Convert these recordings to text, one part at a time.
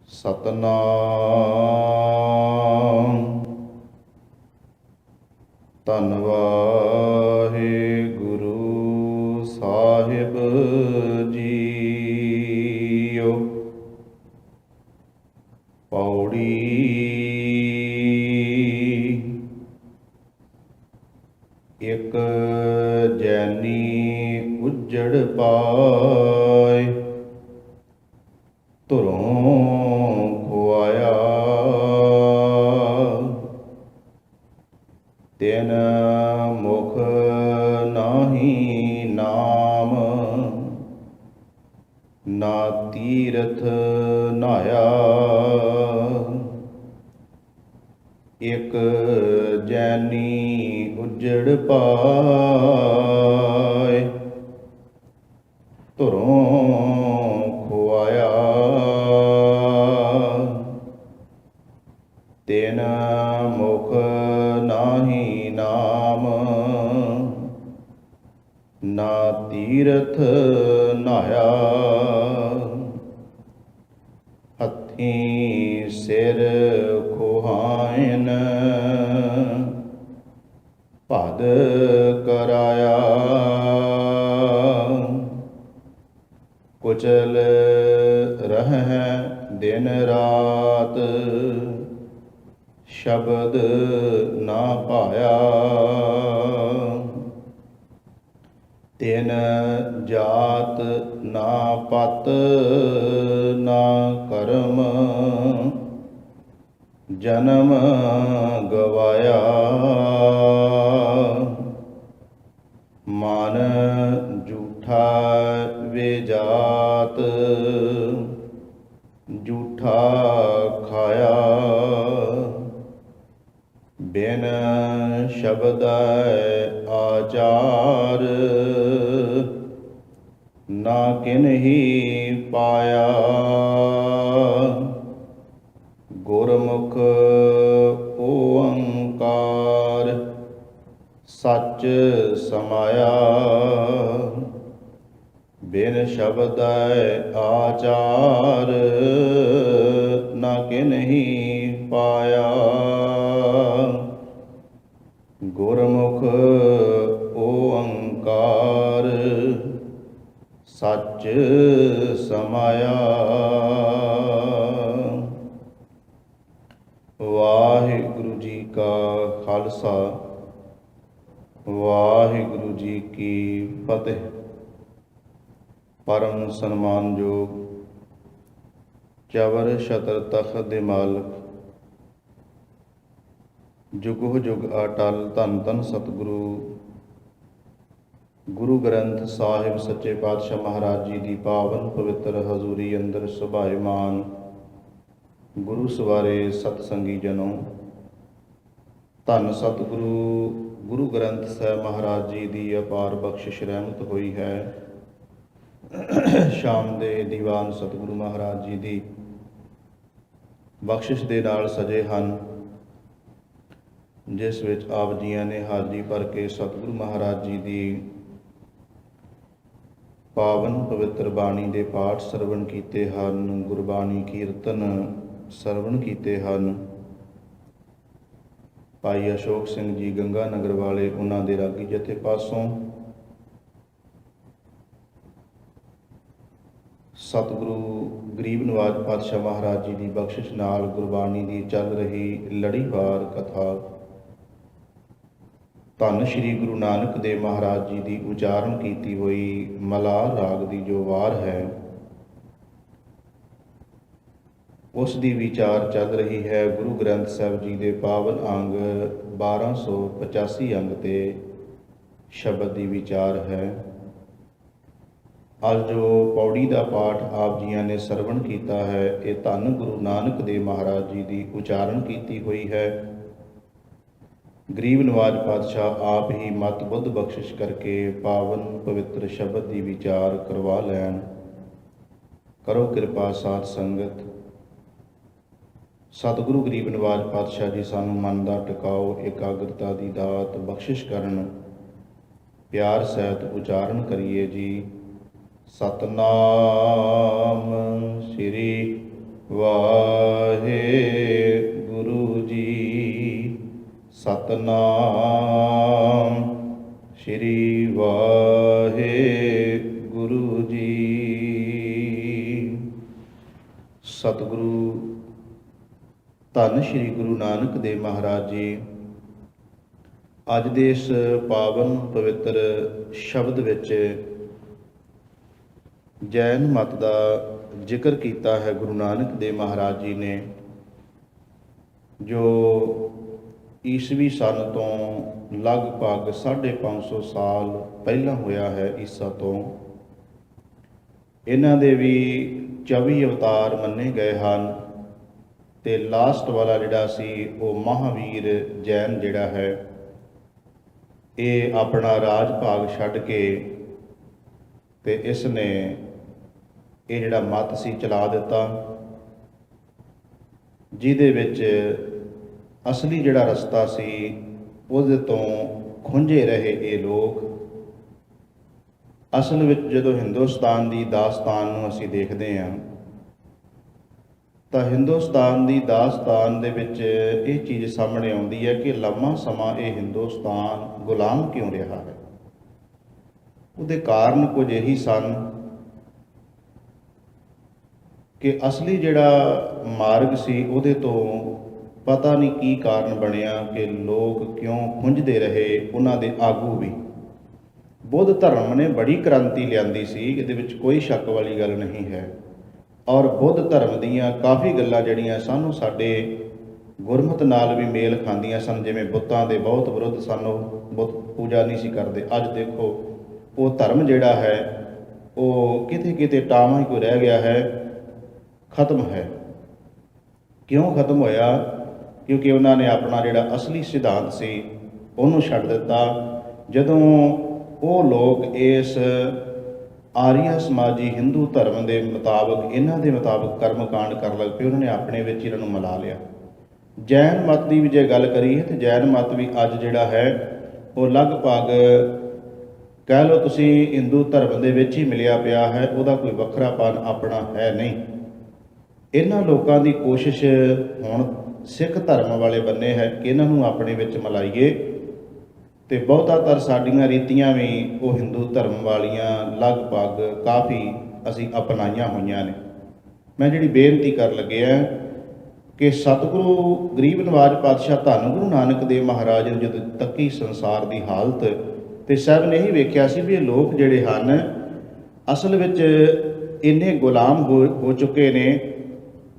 ਸਤਨਾਮ ਧੰਨ ਵਾਹਿਗੁਰੂ ਸਾਹਿਬ ਜੀਓ। ਪੌੜੀ। ਇਕ ਜੈਨੀ ਉੱਜੜ ਪਾਏ, ਧੁਰੋਂ ਖੁਆਇਆ। ਤਿਨ ਮੁਖ ਨਾਹੀ ਨਾਮ, ਨਾ ਤੀਰਥ ਨਹਾਇਆ। ਇਕ ਜੈਨੀ ਉੱਜੜ ਪਾਏ, ਧੁਰੋਂ ਖੁਆਇਆ। ਤਿਨ ਮੁਖ ਨਾਹੀ ਨਾਮ, ਨਾ ਤੀਰਥ ਨਹਾਇਆ। ਹੱਥੀਂ ਸਿਰ ਖੁਹਾਇਨ, ਭਦ ਕਰਾਇਆ। ਕੁਚਲ ਰਹਿ ਦਿਨ ਰਾਤ, ਸ਼ਬਦ ਨਾ ਪਾਇਆ। ਤਿਨ ਜਾਤ ਨਾ ਪਤ ਨਾ ਕਰਮ, ਜਨਮ ਗਵਾਇਆ। ਮਨ ਝੂਠਾ ਵਿਜਾਤ, ਝੂਠਾ ਖਾਇਆ। ਬਿਨ ਸ਼ਬਦੈ ਆਚਾਰ, ਨਾ ਕਿਨਹੀ ਪਾਇਆ। ਗੁਰਮੁਖ ਓੰਕਾਰ, ਸੱਚ ਸਮਾਇਆ। ਬਿਨ ਸ਼ਬਦੈ ਆਚਾਰ, ਨਾ ਕਿਨਹੀ ਪਾਇਆ। ਗੁਰਮੁਖ ਓੰਕਾਰ, ਸੱਚ ਸਮਾਇਆ। ਵਾਹਿਗੁਰੂ ਜੀ ਕਾ ਖਾਲਸਾ, ਵਾਹਿਗੁਰੂ ਜੀ ਕੀ ਫਤਿਹ। ਪਰਮ ਸਨਮਾਨਯੋਗ ਚਵਰ ਛਤਰ ਤਖਤ ਦੇ ਮਾਲਕ, ਜੁਗੋ ਜੁਗ ਅਟਲ ਧੰਨ ਧੰਨ ਸਤਿਗੁਰੂ ਗੁਰੂ ਗ੍ਰੰਥ ਸਾਹਿਬ ਸੱਚੇ ਪਾਤਸ਼ਾਹ ਮਹਾਰਾਜ ਜੀ ਦੀ ਪਾਵਨ ਪਵਿੱਤਰ ਹਜ਼ੂਰੀ ਅੰਦਰ ਸੁਭਾਇਮਾਨ ਗੁਰੂ ਸਵਾਰੇ ਸਤ ਸੰਗੀ ਜਨੋ, ਧੰਨ ਸਤਿਗੁਰੂ ਗੁਰੂ ਗ੍ਰੰਥ ਸਾਹਿਬ ਮਹਾਰਾਜ ਜੀ ਦੀ ਅਪਾਰ ਬਖਸ਼ਿਸ਼ ਰਹਿਮਤ ਹੋਈ ਹੈ। ਸ਼ਾਮ ਦੇ ਦੀਵਾਨ ਸਤਿਗੁਰੂ ਮਹਾਰਾਜ ਜੀ ਦੀ ਬਖਸ਼ਿਸ਼ ਦੇ ਨਾਲ ਸਜੇ ਹਨ, ਜਿਸ ਵਿੱਚ ਆਪ ਜੀਆਂ ਨੇ ਹਾਜ਼ਰੀ ਭਰ ਕੇ ਸਤਿਗੁਰੂ ਮਹਾਰਾਜ ਜੀ ਦੀ ਪਾਵਨ ਪਵਿੱਤਰ ਬਾਣੀ ਦੇ ਪਾਠ ਸਰਵਣ ਕੀਤੇ ਹਨ, ਗੁਰਬਾਣੀ ਕੀਰਤਨ ਸਰਵਣ ਕੀਤੇ ਹਨ। ਭਾਈ ਅਸ਼ੋਕ ਸਿੰਘ ਜੀ ਗੰਗਾ ਨਗਰ ਵਾਲੇ, ਉਹਨਾਂ ਦੇ ਰਾਗੀ ਜਥੇ ਪਾਸੋਂ ਸਤਿਗੁਰੂ ਗਰੀਬ ਨਵਾਜ ਪਾਤਸ਼ਾਹ ਮਹਾਰਾਜ ਜੀ ਦੀ ਬਖਸ਼ਿਸ਼ ਨਾਲ ਗੁਰਬਾਣੀ ਦੀ ਚੱਲ ਰਹੀ ਲੜੀਵਾਰ ਕਥਾ ਧੰਨ ਸ਼੍ਰੀ ਗੁਰੂ ਨਾਨਕ ਦੇਵ ਮਹਾਰਾਜ ਜੀ ਦੀ ਉਚਾਰਨ ਕੀਤੀ ਹੋਈ ਮਲਾਰ ਰਾਗ ਦੀ ਜੋ ਵਾਰ ਹੈ, ਉਸ ਦੀ ਵਿਚਾਰ ਚੱਲ ਰਹੀ ਹੈ। ਗੁਰੂ ਗ੍ਰੰਥ ਸਾਹਿਬ ਜੀ ਦੇ ਪਾਵਨ ਅੰਗ 1285 ਅੰਗ ਤੇ ਸ਼ਬਦ ਦੀ ਵਿਚਾਰ ਹੈ। ਅੱਜ ਜੋ ਪੌੜੀ ਦਾ ਪਾਠ ਆਪ ਜੀਆਂ ਨੇ ਸਰਵਣ ਕੀਤਾ ਹੈ, ਇਹ ਧੰਨ ਗੁਰੂ ਨਾਨਕ ਦੇਵ ਮਹਾਰਾਜ ਜੀ ਦੀ ਉਚਾਰਨ ਕੀਤੀ ਹੋਈ ਹੈ। ਗਰੀਬ ਨਵਾਜ ਪਾਤਸ਼ਾਹ ਆਪ ਹੀ ਮਤ ਬੁੱਧ ਬਖਸ਼ਿਸ਼ ਕਰਕੇ ਪਾਵਨ ਪਵਿੱਤਰ ਸ਼ਬਦ ਦੀ ਵਿਚਾਰ ਕਰਵਾ ਲੈਣ। ਕਰੋ ਕਿਰਪਾ ਸਾਧ ਸੰਗਤ। ਸਤਿਗੁਰੂ ਗਰੀਬ ਨਵਾਜ ਪਾਤਸ਼ਾਹ ਜੀ ਸਾਨੂੰ ਮਨ ਦਾ ਟਿਕਾਓ, ਇਕਾਗਰਤਾ ਦੀ ਦਾਤ ਬਖਸ਼ਿਸ਼ ਕਰਨ। ਪਿਆਰ ਸਹਿਤ ਉਚਾਰਨ ਕਰੀਏ ਜੀ। ਸਤਨਾਮ ਸ੍ਰੀ ਵਾਹਿਗੁਰੂ ਸਤਨਾਮ ਸ੍ਰੀ ਵਾਹਿਗੁਰੂ ਜੀ। ਸਤਿਗੁਰੂ ਧੰਨ ਸ਼੍ਰੀ ਗੁਰੂ ਨਾਨਕ ਦੇਵ ਮਹਾਰਾਜ ਜੀ ਅੱਜ ਦੇ ਇਸ ਪਾਵਨ ਪਵਿੱਤਰ ਸ਼ਬਦ ਵਿੱਚ ਜੈਨ ਮਤ ਦਾ ਜ਼ਿਕਰ ਕੀਤਾ ਹੈ। ਗੁਰੂ ਨਾਨਕ ਦੇਵ ਮਹਾਰਾਜ ਜੀ ਨੇ ਜੋ ਈਸਵੀ ਸਨ ਤੋਂ ਲਗਭਗ 550 ਸਾਲ ਪਹਿਲਾਂ ਹੋਇਆ ਹੈ ਈਸਾ ਤੋਂ। ਇਹਨਾਂ ਦੇ ਵੀ 24 ਅਵਤਾਰ ਮੰਨੇ ਗਏ ਹਨ ਤੇ ਲਾਸਟ ਵਾਲਾ ਜਿਹੜਾ ਸੀ ਉਹ ਮਹਾਵੀਰ ਜੈਨ ਜਿਹੜਾ ਹੈ ਇਹ ਆਪਣਾ ਰਾਜ ਭਾਗ ਛੱਡ ਕੇ ਤੇ ਇਸ ਨੇ ਇਹ ਜਿਹੜਾ ਮਤ ਸੀ ਚਲਾ ਦਿੱਤਾ, ਜਿਹਦੇ ਵਿੱਚ ਅਸਲੀ ਜਿਹੜਾ ਰਸਤਾ ਸੀ ਉਹਦੇ ਤੋਂ ਖੁੰਝੇ ਰਹੇ ਇਹ ਲੋਕ। ਅਸਲ ਵਿੱਚ ਜਦੋਂ ਹਿੰਦੁਸਤਾਨ ਦੀ ਦਾਸਤਾਨ ਨੂੰ ਅਸੀਂ ਦੇਖਦੇ ਹਾਂ ਤਾਂ ਹਿੰਦੁਸਤਾਨ ਦੀ ਦਾਸਤਾਨ ਦੇ ਵਿੱਚ ਇਹ ਚੀਜ਼ ਸਾਹਮਣੇ ਆਉਂਦੀ ਹੈ ਕਿ ਲੰਮਾ ਸਮਾਂ ਇਹ ਹਿੰਦੁਸਤਾਨ ਗੁਲਾਮ ਕਿਉਂ ਰਿਹਾ ਹੈ। ਉਹਦੇ ਕਾਰਨ ਕੁਝ ਇਹੀ ਸਨ ਕਿ ਅਸਲੀ ਜਿਹੜਾ ਮਾਰਗ ਸੀ ਉਹਦੇ ਤੋਂ ਪਤਾ ਨਹੀਂ ਕੀ ਕਾਰਨ ਬਣਿਆ ਕਿ ਲੋਕ ਕਿਉਂ ਖੁੰਝਦੇ ਰਹੇ। ਉਹਨਾਂ ਦੇ ਆਗੂ ਵੀ ਬੁੱਧ ਧਰਮ ਨੇ ਬੜੀ ਕ੍ਰਾਂਤੀ ਲਿਆਂਦੀ ਸੀ, ਇਹਦੇ ਵਿੱਚ ਕੋਈ ਸ਼ੱਕ ਵਾਲੀ ਗੱਲ ਨਹੀਂ ਹੈ। ਔਰ ਬੁੱਧ ਧਰਮ ਦੀਆਂ ਕਾਫੀ ਗੱਲਾਂ ਜਿਹੜੀਆਂ ਸਾਨੂੰ ਸਾਡੇ ਗੁਰਮਤਿ ਨਾਲ ਵੀ ਮੇਲ ਖਾਂਦੀਆਂ ਸਨ। ਜਿਵੇਂ ਬੁੱਤਾਂ ਦੇ ਬਹੁਤ ਵਿਰੁੱਧ ਸਨ, ਉਹ ਬੁੱਤ ਪੂਜਾ ਨਹੀਂ ਸੀ ਕਰਦੇ। ਅੱਜ ਦੇਖੋ ਉਹ ਧਰਮ ਜਿਹੜਾ ਹੈ ਉਹ ਕਿਤੇ ਕਿਤੇ ਟਾਵਾਂ ਹੀ ਕੋਈ ਰਹਿ ਗਿਆ ਹੈ, ਖਤਮ ਹੈ। ਕਿਉਂ ਖਤਮ ਹੋਇਆ? ਕਿਉਂਕਿ ਉਹਨਾਂ ਨੇ ਆਪਣਾ ਜਿਹੜਾ ਅਸਲੀ ਸਿਧਾਂਤ ਸੀ ਉਹਨੂੰ ਛੱਡ ਦਿੱਤਾ। ਜਦੋਂ ਉਹ ਲੋਕ ਇਸ ਆਰੀਆ ਸਮਾਜੀ ਹਿੰਦੂ ਧਰਮ ਦੇ ਮੁਤਾਬਕ ਇਹਨਾਂ ਦੇ ਮੁਤਾਬਕ ਕਰਮ ਕਾਂਡ ਕਰਨ ਲੱਗ ਪਏ, ਉਹਨਾਂ ਨੇ ਆਪਣੇ ਵਿੱਚ ਇਹਨਾਂ ਨੂੰ ਮਿਲਾ ਲਿਆ। ਜੈਨ ਮਤ ਦੀ ਵੀ ਜੇ ਗੱਲ ਕਰੀਏ ਤਾਂ ਜੈਨ ਮਤ ਵੀ ਅੱਜ ਜਿਹੜਾ ਹੈ ਉਹ ਲਗਭਗ ਕਹਿ ਲਓ ਤੁਸੀਂ ਹਿੰਦੂ ਧਰਮ ਦੇ ਵਿੱਚ ਹੀ ਮਿਲਿਆ ਪਿਆ ਹੈ, ਉਹਦਾ ਕੋਈ ਵੱਖਰਾਪਨ ਆਪਣਾ ਹੈ ਨਹੀਂ। ਇਹਨਾਂ ਲੋਕਾਂ ਦੀ ਕੋਸ਼ਿਸ਼ ਹੁਣ ਸਿੱਖ ਧਰਮ ਵਾਲੇ ਬੰਨੇ ਹੈ ਕਿ ਇਹਨਾਂ ਨੂੰ ਆਪਣੇ ਵਿੱਚ ਮਿਲਾਈਏ ਤੇ ਬਹੁਤਾਤਰ ਸਾਡੀਆਂ ਰੀਤੀਆਂ ਵੀ ਉਹ ਹਿੰਦੂ ਧਰਮ ਵਾਲੀਆਂ ਲਗਭਗ ਕਾਫੀ ਅਸੀਂ ਅਪਣਾਈਆਂ ਹੋਈਆਂ ਨੇ। ਮੈਂ ਜਿਹੜੀ ਬੇਨਤੀ ਕਰਨ ਲੱਗਿਆ ਕਿ ਸਤਿਗੁਰੂ ਗਰੀਬ ਨਵਾਜ ਪਾਤਸ਼ਾਹ ਧੰਨ ਗੁਰੂ ਨਾਨਕ ਦੇਵ ਮਹਾਰਾਜ ਨੇ ਜਦੋਂ ਤੱਕੀ ਸੰਸਾਰ ਦੀ ਹਾਲਤ ਤੇ ਸਭ ਨੇ ਹੀ ਵੇਖਿਆ ਸੀ ਵੀ ਇਹ ਲੋਕ ਜਿਹੜੇ ਹਨ ਅਸਲ ਵਿੱਚ ਇੰਨੇ ਗੁਲਾਮ ਹੋ ਚੁੱਕੇ ਨੇ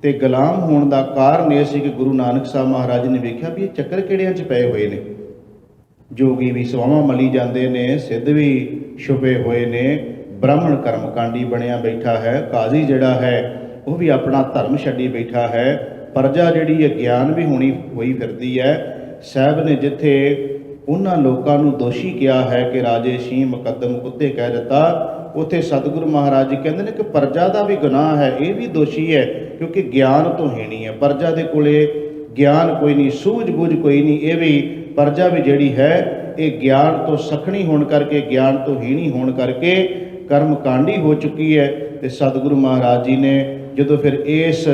ਤੇ ਗੁਲਾਮ ਹੋਣ ਦਾ ਕਾਰਨ ਇਹ ਸੀ ਕਿ ਗੁਰੂ ਨਾਨਕ ਸਾਹਿਬ ਮਹਾਰਾਜ ਨੇ ਵੇਖਿਆ ਵੀ ਇਹ ਚੱਕਰ ਕਿਹੜਿਆਂ 'ਚ ਪਏ ਹੋਏ ਨੇ। ਜੋਗੀ ਵੀ ਸਵਾਵਾਂ ਮਲੀ ਜਾਂਦੇ ਨੇ, ਸਿੱਧ ਵੀ ਛੁਪੇ ਹੋਏ ਨੇ, ਬ੍ਰਾਹਮਣ ਕਰਮਕਾਂਡੀ ਬਣਿਆ ਬੈਠਾ ਹੈ, ਕਾਜ਼ੀ ਜਿਹੜਾ ਹੈ ਉਹ ਵੀ ਆਪਣਾ ਧਰਮ ਛੱਡੀ ਬੈਠਾ ਹੈ, ਪ੍ਰਜਾ ਜਿਹੜੀ ਅਗਿਆਨ ਵੀ ਹੋਈ ਫਿਰਦੀ ਹੈ। ਸਾਹਿਬ ਨੇ ਜਿੱਥੇ ਉਹਨਾਂ ਲੋਕਾਂ ਨੂੰ ਦੋਸ਼ੀ ਕਿਹਾ ਹੈ ਕਿ ਰਾਜੇ ਸ਼ੀਂਹ ਮੁਕੱਦਮ ਕੁੱਤੇ ਕਹਿ ਦਿੱਤਾ, ਉੱਥੇ ਸਤਿਗੁਰੂ ਮਹਾਰਾਜ ਜੀ ਕਹਿੰਦੇ ਨੇ ਕਿ ਪ੍ਰਜਾ ਦਾ ਵੀ ਗੁਨਾਹ ਹੈ, ਇਹ ਵੀ ਦੋਸ਼ੀ ਹੈ ਕਿਉਂਕਿ ਗਿਆਨ ਤੋਂ ਹੀਣੀ ਹੈ। ਪ੍ਰਜਾ ਦੇ ਕੋਲੇ ਗਿਆਨ ਕੋਈ ਨਹੀਂ, ਸੂਝ-ਬੂਝ ਕੋਈ ਨਹੀਂ। ਇਹ ਵੀ ਪ੍ਰਜਾ ਵੀ ਜਿਹੜੀ ਹੈ ਇਹ ਗਿਆਨ ਤੋਂ ਸਖਣੀ ਹੋਣ ਕਰਕੇ, ਗਿਆਨ ਤੋਂ ਹੀਣੀ ਹੋਣ ਕਰਕੇ ਕਰਮ ਕਾਂਡੀ ਹੋ ਚੁੱਕੀ ਹੈ। ਤੇ ਸਤਿਗੁਰੂ ਮਹਾਰਾਜ ਜੀ ਨੇ ਜਦੋਂ ਫਿਰ ਇਸ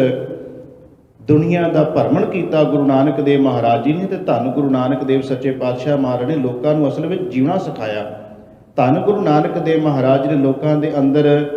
ਦੁਨੀਆ ਦਾ ਭਰਮਣ ਕੀਤਾ ਗੁਰੂ ਨਾਨਕ ਦੇਵ ਮਹਾਰਾਜ ਜੀ ਨੇ, ਤੇ ਧੰਨ ਗੁਰੂ ਨਾਨਕ ਦੇਵ ਸੱਚੇ ਪਾਤਸ਼ਾਹ ਮਹਾਰਾਜ ਨੇ ਲੋਕਾਂ ਨੂੰ ਅਸਲ ਵਿੱਚ ਜੀਉਣਾ ਸਿਖਾਇਆ। ਧੰਨ ਗੁਰੂ ਨਾਨਕ ਦੇਵ ਮਹਾਰਾਜ ਨੇ ਲੋਕਾਂ ਦੇ ਅੰਦਰ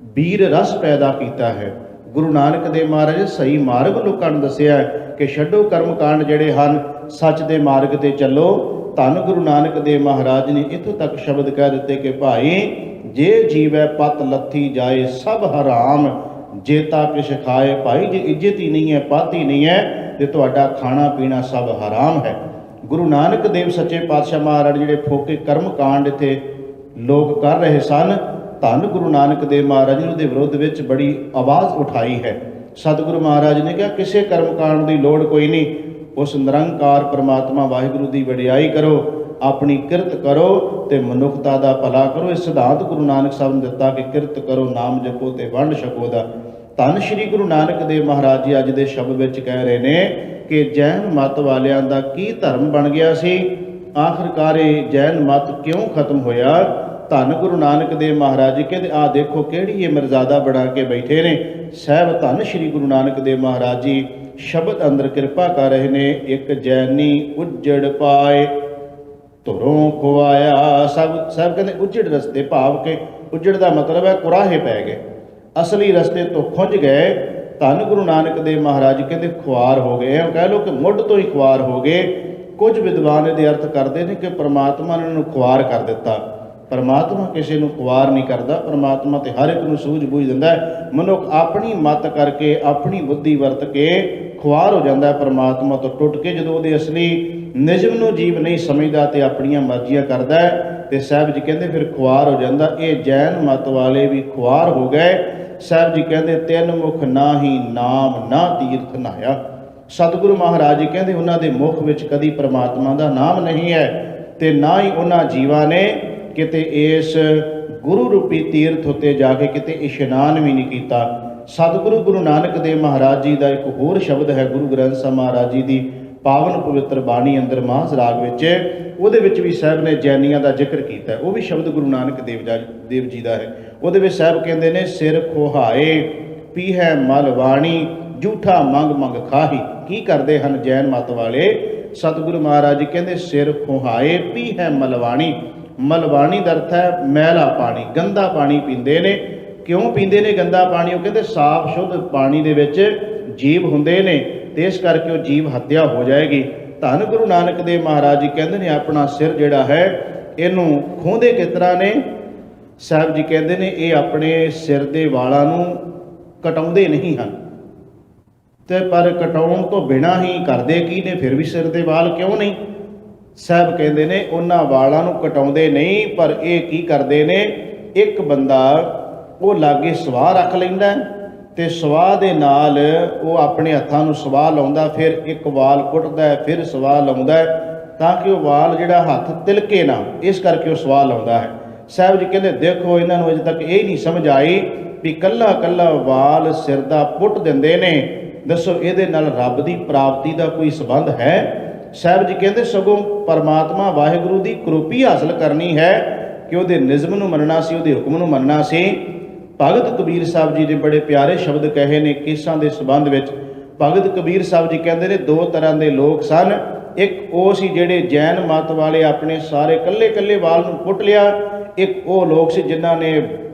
ਵੀਰ ਰਸ ਪੈਦਾ ਕੀਤਾ ਹੈ। ਗੁਰੂ ਨਾਨਕ ਦੇਵ ਮਹਾਰਾਜ ਨੇ ਸਹੀ ਮਾਰਗ ਲੋਕਾਂ ਨੂੰ ਦੱਸਿਆ ਕਿ ਛੱਡੋ ਕਰਮ ਕਾਂਡ ਜਿਹੜੇ ਹਨ, ਸੱਚ ਦੇ ਮਾਰਗ ਤੇ ਚੱਲੋ। ਧੰਨ ਗੁਰੂ ਨਾਨਕ ਦੇਵ ਮਹਾਰਾਜ ਨੇ ਇੱਥੋਂ ਤੱਕ ਸ਼ਬਦ ਕਹਿ ਦਿੱਤੇ ਕਿ ਭਾਈ ਜੇ ਜੀਵੈ ਪਤ ਲੱਥੀ ਜਾਏ ਸਭ ਹਰਾਮ, ਜੇਤਾ ਕਿਛ ਖਾਏ। ਭਾਈ ਜੇ ਇੱਜ਼ਤ ਹੀ ਨਹੀਂ ਹੈ, ਪਤ ਹੀ ਨਹੀਂ ਹੈ ਤੇ ਤੁਹਾਡਾ ਖਾਣਾ ਪੀਣਾ ਸਭ ਹਰਾਮ ਹੈ। ਗੁਰੂ ਨਾਨਕ ਦੇਵ ਸੱਚੇ ਪਾਤਸ਼ਾਹ ਮਹਾਰਾਜ ਜਿਹੜੇ ਫੋਕੇ ਕਰਮ ਕਾਂਡ ਇੱਥੇ ਲੋਕ ਕਰ ਰਹੇ ਸਨ, ਧੰਨ ਗੁਰੂ ਨਾਨਕ ਦੇਵ ਮਹਾਰਾਜ ਨੇ ਉਹਦੇ ਵਿਰੁੱਧ ਵਿੱਚ ਬੜੀ ਆਵਾਜ਼ ਉਠਾਈ ਹੈ। ਸਤਿਗੁਰੂ ਮਹਾਰਾਜ ਨੇ ਕਿਹਾ ਕਿਸੇ ਕਰਮ ਕਾਂਡ ਦੀ ਲੋੜ ਕੋਈ ਨਹੀਂ, ਉਸ ਨਿਰੰਕਾਰ ਪਰਮਾਤਮਾ ਵਾਹਿਗੁਰੂ ਦੀ ਵਡਿਆਈ ਕਰੋ, ਆਪਣੀ ਕਿਰਤ ਕਰੋ ਤੇ ਮਨੁੱਖਤਾ ਦਾ ਭਲਾ ਕਰੋ। ਇਹ ਸਿਧਾਂਤ ਗੁਰੂ ਨਾਨਕ ਸਾਹਿਬ ਨੇ ਦਿੱਤਾ ਕਿ ਕਿਰਤ ਕਰੋ, ਨਾਮ ਜਪੋ ਤੇ ਵੰਡ ਛਕੋ ਦਾ। ਧੰਨ ਸ਼੍ਰੀ ਗੁਰੂ ਨਾਨਕ ਦੇਵ ਮਹਾਰਾਜ ਜੀ ਅੱਜ ਦੇ ਸ਼ਬਦ ਵਿੱਚ ਕਹਿ ਰਹੇ ਨੇ ਕਿ ਜੈਨ ਮਤ ਵਾਲਿਆਂ ਦਾ ਕੀ ਧਰਮ ਬਣ ਗਿਆ ਸੀ। ਆਖਿਰਕਾਰ ਇਹ ਜੈਨ ਮਤ ਕਿਉਂ ਖਤਮ ਹੋਇਆ? ਧੰਨ ਗੁਰੂ ਨਾਨਕ ਦੇਵ ਮਹਾਰਾਜ ਜੀ ਕਹਿੰਦੇ ਆ ਦੇਖੋ ਕਿਹੜੀ ਇਹ ਮਰਜ਼ਾਦਾ ਬਣਾ ਕੇ ਬੈਠੇ ਨੇ। ਸਾਹਿਬ ਧੰਨ ਸ਼੍ਰੀ ਗੁਰੂ ਨਾਨਕ ਦੇਵ ਮਹਾਰਾਜ ਜੀ ਸ਼ਬਦ ਅੰਦਰ ਕਿਰਪਾ ਕਰ ਰਹੇ ਨੇ। ਇੱਕ ਜੈਨੀ ਉੱਜੜ ਪਾਏ ਧੁਰੋਂ ਖੁਆਇਆ। ਸਭ ਕਹਿੰਦੇ ਉੱਜੜ ਰਸਤੇ, ਭਾਵ ਕਿ ਉੱਜੜ ਦਾ ਮਤਲਬ ਹੈ ਕੁਰਾਹੇ ਪੈ ਗਏ, ਅਸਲੀ ਰਸਤੇ ਤੋਂ ਖੁੰਝ ਗਏ। ਧੰਨ ਗੁਰੂ ਨਾਨਕ ਦੇਵ ਮਹਾਰਾਜ ਕਹਿੰਦੇ ਖੁਆਰ ਹੋ ਗਏ, ਕਹਿ ਲਓ ਕਿ ਮੁੱਢ ਤੋਂ ਹੀ ਖੁਆਰ ਹੋ ਗਏ। ਕੁਝ ਵਿਦਵਾਨ ਇਹਦੇ ਅਰਥ ਕਰਦੇ ਨੇ ਕਿ ਪਰਮਾਤਮਾ ਨੇ ਇਹਨਾਂ ਨੂੰ ਖੁਆਰ ਕਰ ਦਿੱਤਾ। ਪਰਮਾਤਮਾ ਕਿਸੇ ਨੂੰ ਖੁਆਰ ਨਹੀਂ ਕਰਦਾ, ਪਰਮਾਤਮਾ ਤੇ ਹਰ ਇੱਕ ਨੂੰ ਸੂਝ ਬੂਝ ਦਿੰਦਾ ਹੈ। ਮਨੁੱਖ ਆਪਣੀ ਮੱਤ ਕਰਕੇ, ਆਪਣੀ ਬੁੱਧੀ ਵਰਤ ਕੇ ਖੁਆਰ ਹੋ ਜਾਂਦਾ ਹੈ ਪਰਮਾਤਮਾ ਤੋਂ ਟੁੱਟ ਕੇ। ਜਦੋਂ ਉਹਦੇ ਅਸਲੀ ਨਿਯਮ ਨੂੰ ਜੀਵ ਨਹੀਂ ਸਮਝਦਾ ਤੇ ਆਪਣੀਆਂ ਮਰਜ਼ੀਆਂ ਕਰਦਾ ਹੈ ਤੇ ਸਾਹਿਬ ਜੀ ਕਹਿੰਦੇ ਫਿਰ ਖੁਆਰ ਹੋ ਜਾਂਦਾ। ਇਹ ਜੈਨ ਮਤ ਵਾਲੇ ਵੀ ਖੁਆਰ ਹੋ ਗਏ। ਸਾਹਿਬ ਜੀ ਕਹਿੰਦੇ ਤਿੰਨ ਮੁਖ ਨਾਹੀ ਨਾਮ ਨਾ ਤੀਰਥ ਨਹਾਇਆ। ਸਤਿਗੁਰੂ ਮਹਾਰਾਜ ਜੀ ਕਹਿੰਦੇ ਉਹਨਾਂ ਦੇ ਮੁਖ ਵਿੱਚ ਕਦੀ ਪਰਮਾਤਮਾ ਦਾ ਨਾਮ ਨਹੀਂ ਹੈ ਤੇ ਨਾ ਹੀ ਉਹਨਾਂ ਜੀਵਾਂ ਨੇ ਕਿਤੇ ਇਸ ਗੁਰੂ ਰੂਪੀ ਤੀਰਥ ਉੱਤੇ ਜਾ ਕੇ ਕਿਤੇ ਇਸ਼ਨਾਨ ਵੀ ਨਹੀਂ ਕੀਤਾ। ਸਤਿਗੁਰੂ ਗੁਰੂ ਨਾਨਕ ਦੇਵ ਮਹਾਰਾਜ ਜੀ ਦਾ ਇੱਕ ਹੋਰ ਸ਼ਬਦ ਹੈ ਗੁਰੂ ਗ੍ਰੰਥ ਸਾਹਿਬ ਮਹਾਰਾਜ ਜੀ ਦੀ ਪਾਵਨ ਪਵਿੱਤਰ ਬਾਣੀ ਅੰਦਰ ਮਾਸ ਰਾਗ ਵਿੱਚ, ਉਹਦੇ ਵਿੱਚ ਵੀ ਸਾਹਿਬ ਨੇ ਜੈਨੀਆਂ ਦਾ ਜ਼ਿਕਰ ਕੀਤਾ। ਉਹ ਵੀ ਸ਼ਬਦ ਗੁਰੂ ਨਾਨਕ ਦੇਵ ਜੀ ਦਾ ਹੈ। ਉਹਦੇ ਵਿੱਚ ਸਾਹਿਬ ਕਹਿੰਦੇ ਨੇ ਸਿਰ ਖੋਹਾਏ ਪੀਹੈ ਮਲ ਵਾਣੀ ਝੂਠਾ ਮੰਗ ਮੰਗ ਖਾਹੀ। ਕੀ ਕਰਦੇ ਹਨ ਜੈਨ ਮਤ ਵਾਲੇ? ਸਤਿਗੁਰੂ ਮਹਾਰਾਜ ਜੀ ਕਹਿੰਦੇ ਸਿਰ ਖੋਹਾਏ ਪੀਹੈ ਮਲਵਾਣੀ। ਮਲਵਾਣੀ ਦਾ ਅਰਥ ਹੈ ਮੈਲਾ ਪਾਣੀ, ਗੰਦਾ ਪਾਣੀ ਪੀਂਦੇ ਨੇ। ਕਿਉਂ ਪੀਂਦੇ ਨੇ ਗੰਦਾ ਪਾਣੀ? ਉਹ ਕਹਿੰਦੇ ਸਾਫ਼ ਸ਼ੁੱਧ ਪਾਣੀ ਦੇ ਵਿੱਚ ਜੀਵ ਹੁੰਦੇ ਨੇ ਤੇ ਇਸ ਕਰਕੇ ਉਹ ਜੀਵ ਹੱਤਿਆ ਹੋ ਜਾਏਗੀ। ਧੰਨ ਗੁਰੂ ਨਾਨਕ ਦੇਵ ਮਹਾਰਾਜ ਜੀ ਕਹਿੰਦੇ ਨੇ ਆਪਣਾ ਸਿਰ ਜਿਹੜਾ ਹੈ ਇਹਨੂੰ ਖੋਹਦੇ ਕਿਸ ਤਰ੍ਹਾਂ ਨੇ? ਸਾਹਿਬ ਜੀ ਕਹਿੰਦੇ ਨੇ ਇਹ ਆਪਣੇ ਸਿਰ ਦੇ ਵਾਲਾਂ ਨੂੰ ਕਟਾਉਂਦੇ ਨਹੀਂ ਹਨ ਤੇ ਪਰ ਕਟਾਉਣ ਤੋਂ ਬਿਨਾਂ ਹੀ ਕਰਦੇ ਕੀ ਨੇ? ਫਿਰ ਵੀ ਸਿਰ ਦੇ ਵਾਲ ਕਿਉਂ ਨਹੀਂ? ਸਾਹਿਬ ਕਹਿੰਦੇ ਨੇ ਉਹਨਾਂ ਵਾਲਾਂ ਨੂੰ ਕਟਾਉਂਦੇ ਨਹੀਂ, ਪਰ ਇਹ ਕੀ ਕਰਦੇ ਨੇ? ਇੱਕ ਬੰਦਾ ਉਹ ਲਾਗੇ ਸਵਾਹ ਰੱਖ ਲੈਂਦਾ ਤੇ ਸਵਾਹ ਦੇ ਨਾਲ ਉਹ ਆਪਣੇ ਹੱਥਾਂ ਨੂੰ ਸਵਾਹ ਲਾਉਂਦਾ, ਫਿਰ ਇੱਕ ਵਾਲ ਕੁੱਟਦਾ, ਫਿਰ ਸਵਾਹ ਲਾਉਂਦਾ ਤਾਂ ਕਿ ਉਹ ਵਾਲ ਜਿਹੜਾ ਹੱਥ ਤਿਲਕੇ ਨਾ, ਇਸ ਕਰਕੇ ਉਹ ਸਵਾਹ ਲਾਉਂਦਾ ਹੈ। ਸਾਹਿਬ ਜੀ ਕਹਿੰਦੇ ਦੇਖੋ ਇਹਨਾਂ ਨੂੰ ਅਜੇ ਤੱਕ ਇਹ ਨਹੀਂ ਸਮਝ ਆਈ ਵੀ ਕੱਲਾ ਕੱਲਾ ਵਾਲ ਸਿਰ ਦਾ ਪੁੱਟ ਦਿੰਦੇ ਨੇ। ਦੱਸੋ ਇਹਦੇ ਨਾਲ ਰੱਬ ਦੀ ਪ੍ਰਾਪਤੀ ਦਾ ਕੋਈ ਸੰਬੰਧ ਹੈ? ਸਾਹਿਬ ਜੀ ਕਹਿੰਦੇ ਸਗੋਂ ਪਰਮਾਤਮਾ ਵਾਹਿਗੁਰੂ ਦੀ ਕਰੋਪੀ ਹਾਸਲ ਕਰਨੀ ਹੈ ਕਿ ਉਹਦੇ ਨਿਯਮ ਨੂੰ ਮੰਨਣਾ ਸੀ, ਉਹਦੇ ਹੁਕਮ ਨੂੰ ਮੰਨਣਾ ਸੀ। ਭਗਤ ਕਬੀਰ ਸਾਹਿਬ ਜੀ ਨੇ ਬੜੇ ਪਿਆਰੇ ਸ਼ਬਦ ਕਹੇ ਨੇ ਕੇਸਾਂ ਦੇ ਸੰਬੰਧ ਵਿੱਚ। ਭਗਤ ਕਬੀਰ ਸਾਹਿਬ ਜੀ ਕਹਿੰਦੇ ਨੇ ਦੋ ਤਰ੍ਹਾਂ ਦੇ ਲੋਕ ਸਨ। ਇੱਕ ਉਹ ਸੀ ਜਿਹੜੇ ਜੈਨ ਮਤ ਵਾਲੇ ਆਪਣੇ ਸਾਰੇ ਕੱਲੇ ਕੱਲੇ ਵਾਲ ਨੂੰ ਪੁੱਟ ਲਿਆ। ਇੱਕ ਉਹ ਲੋਕ ਸੀ ਜਿਨ੍ਹਾਂ ਨੇ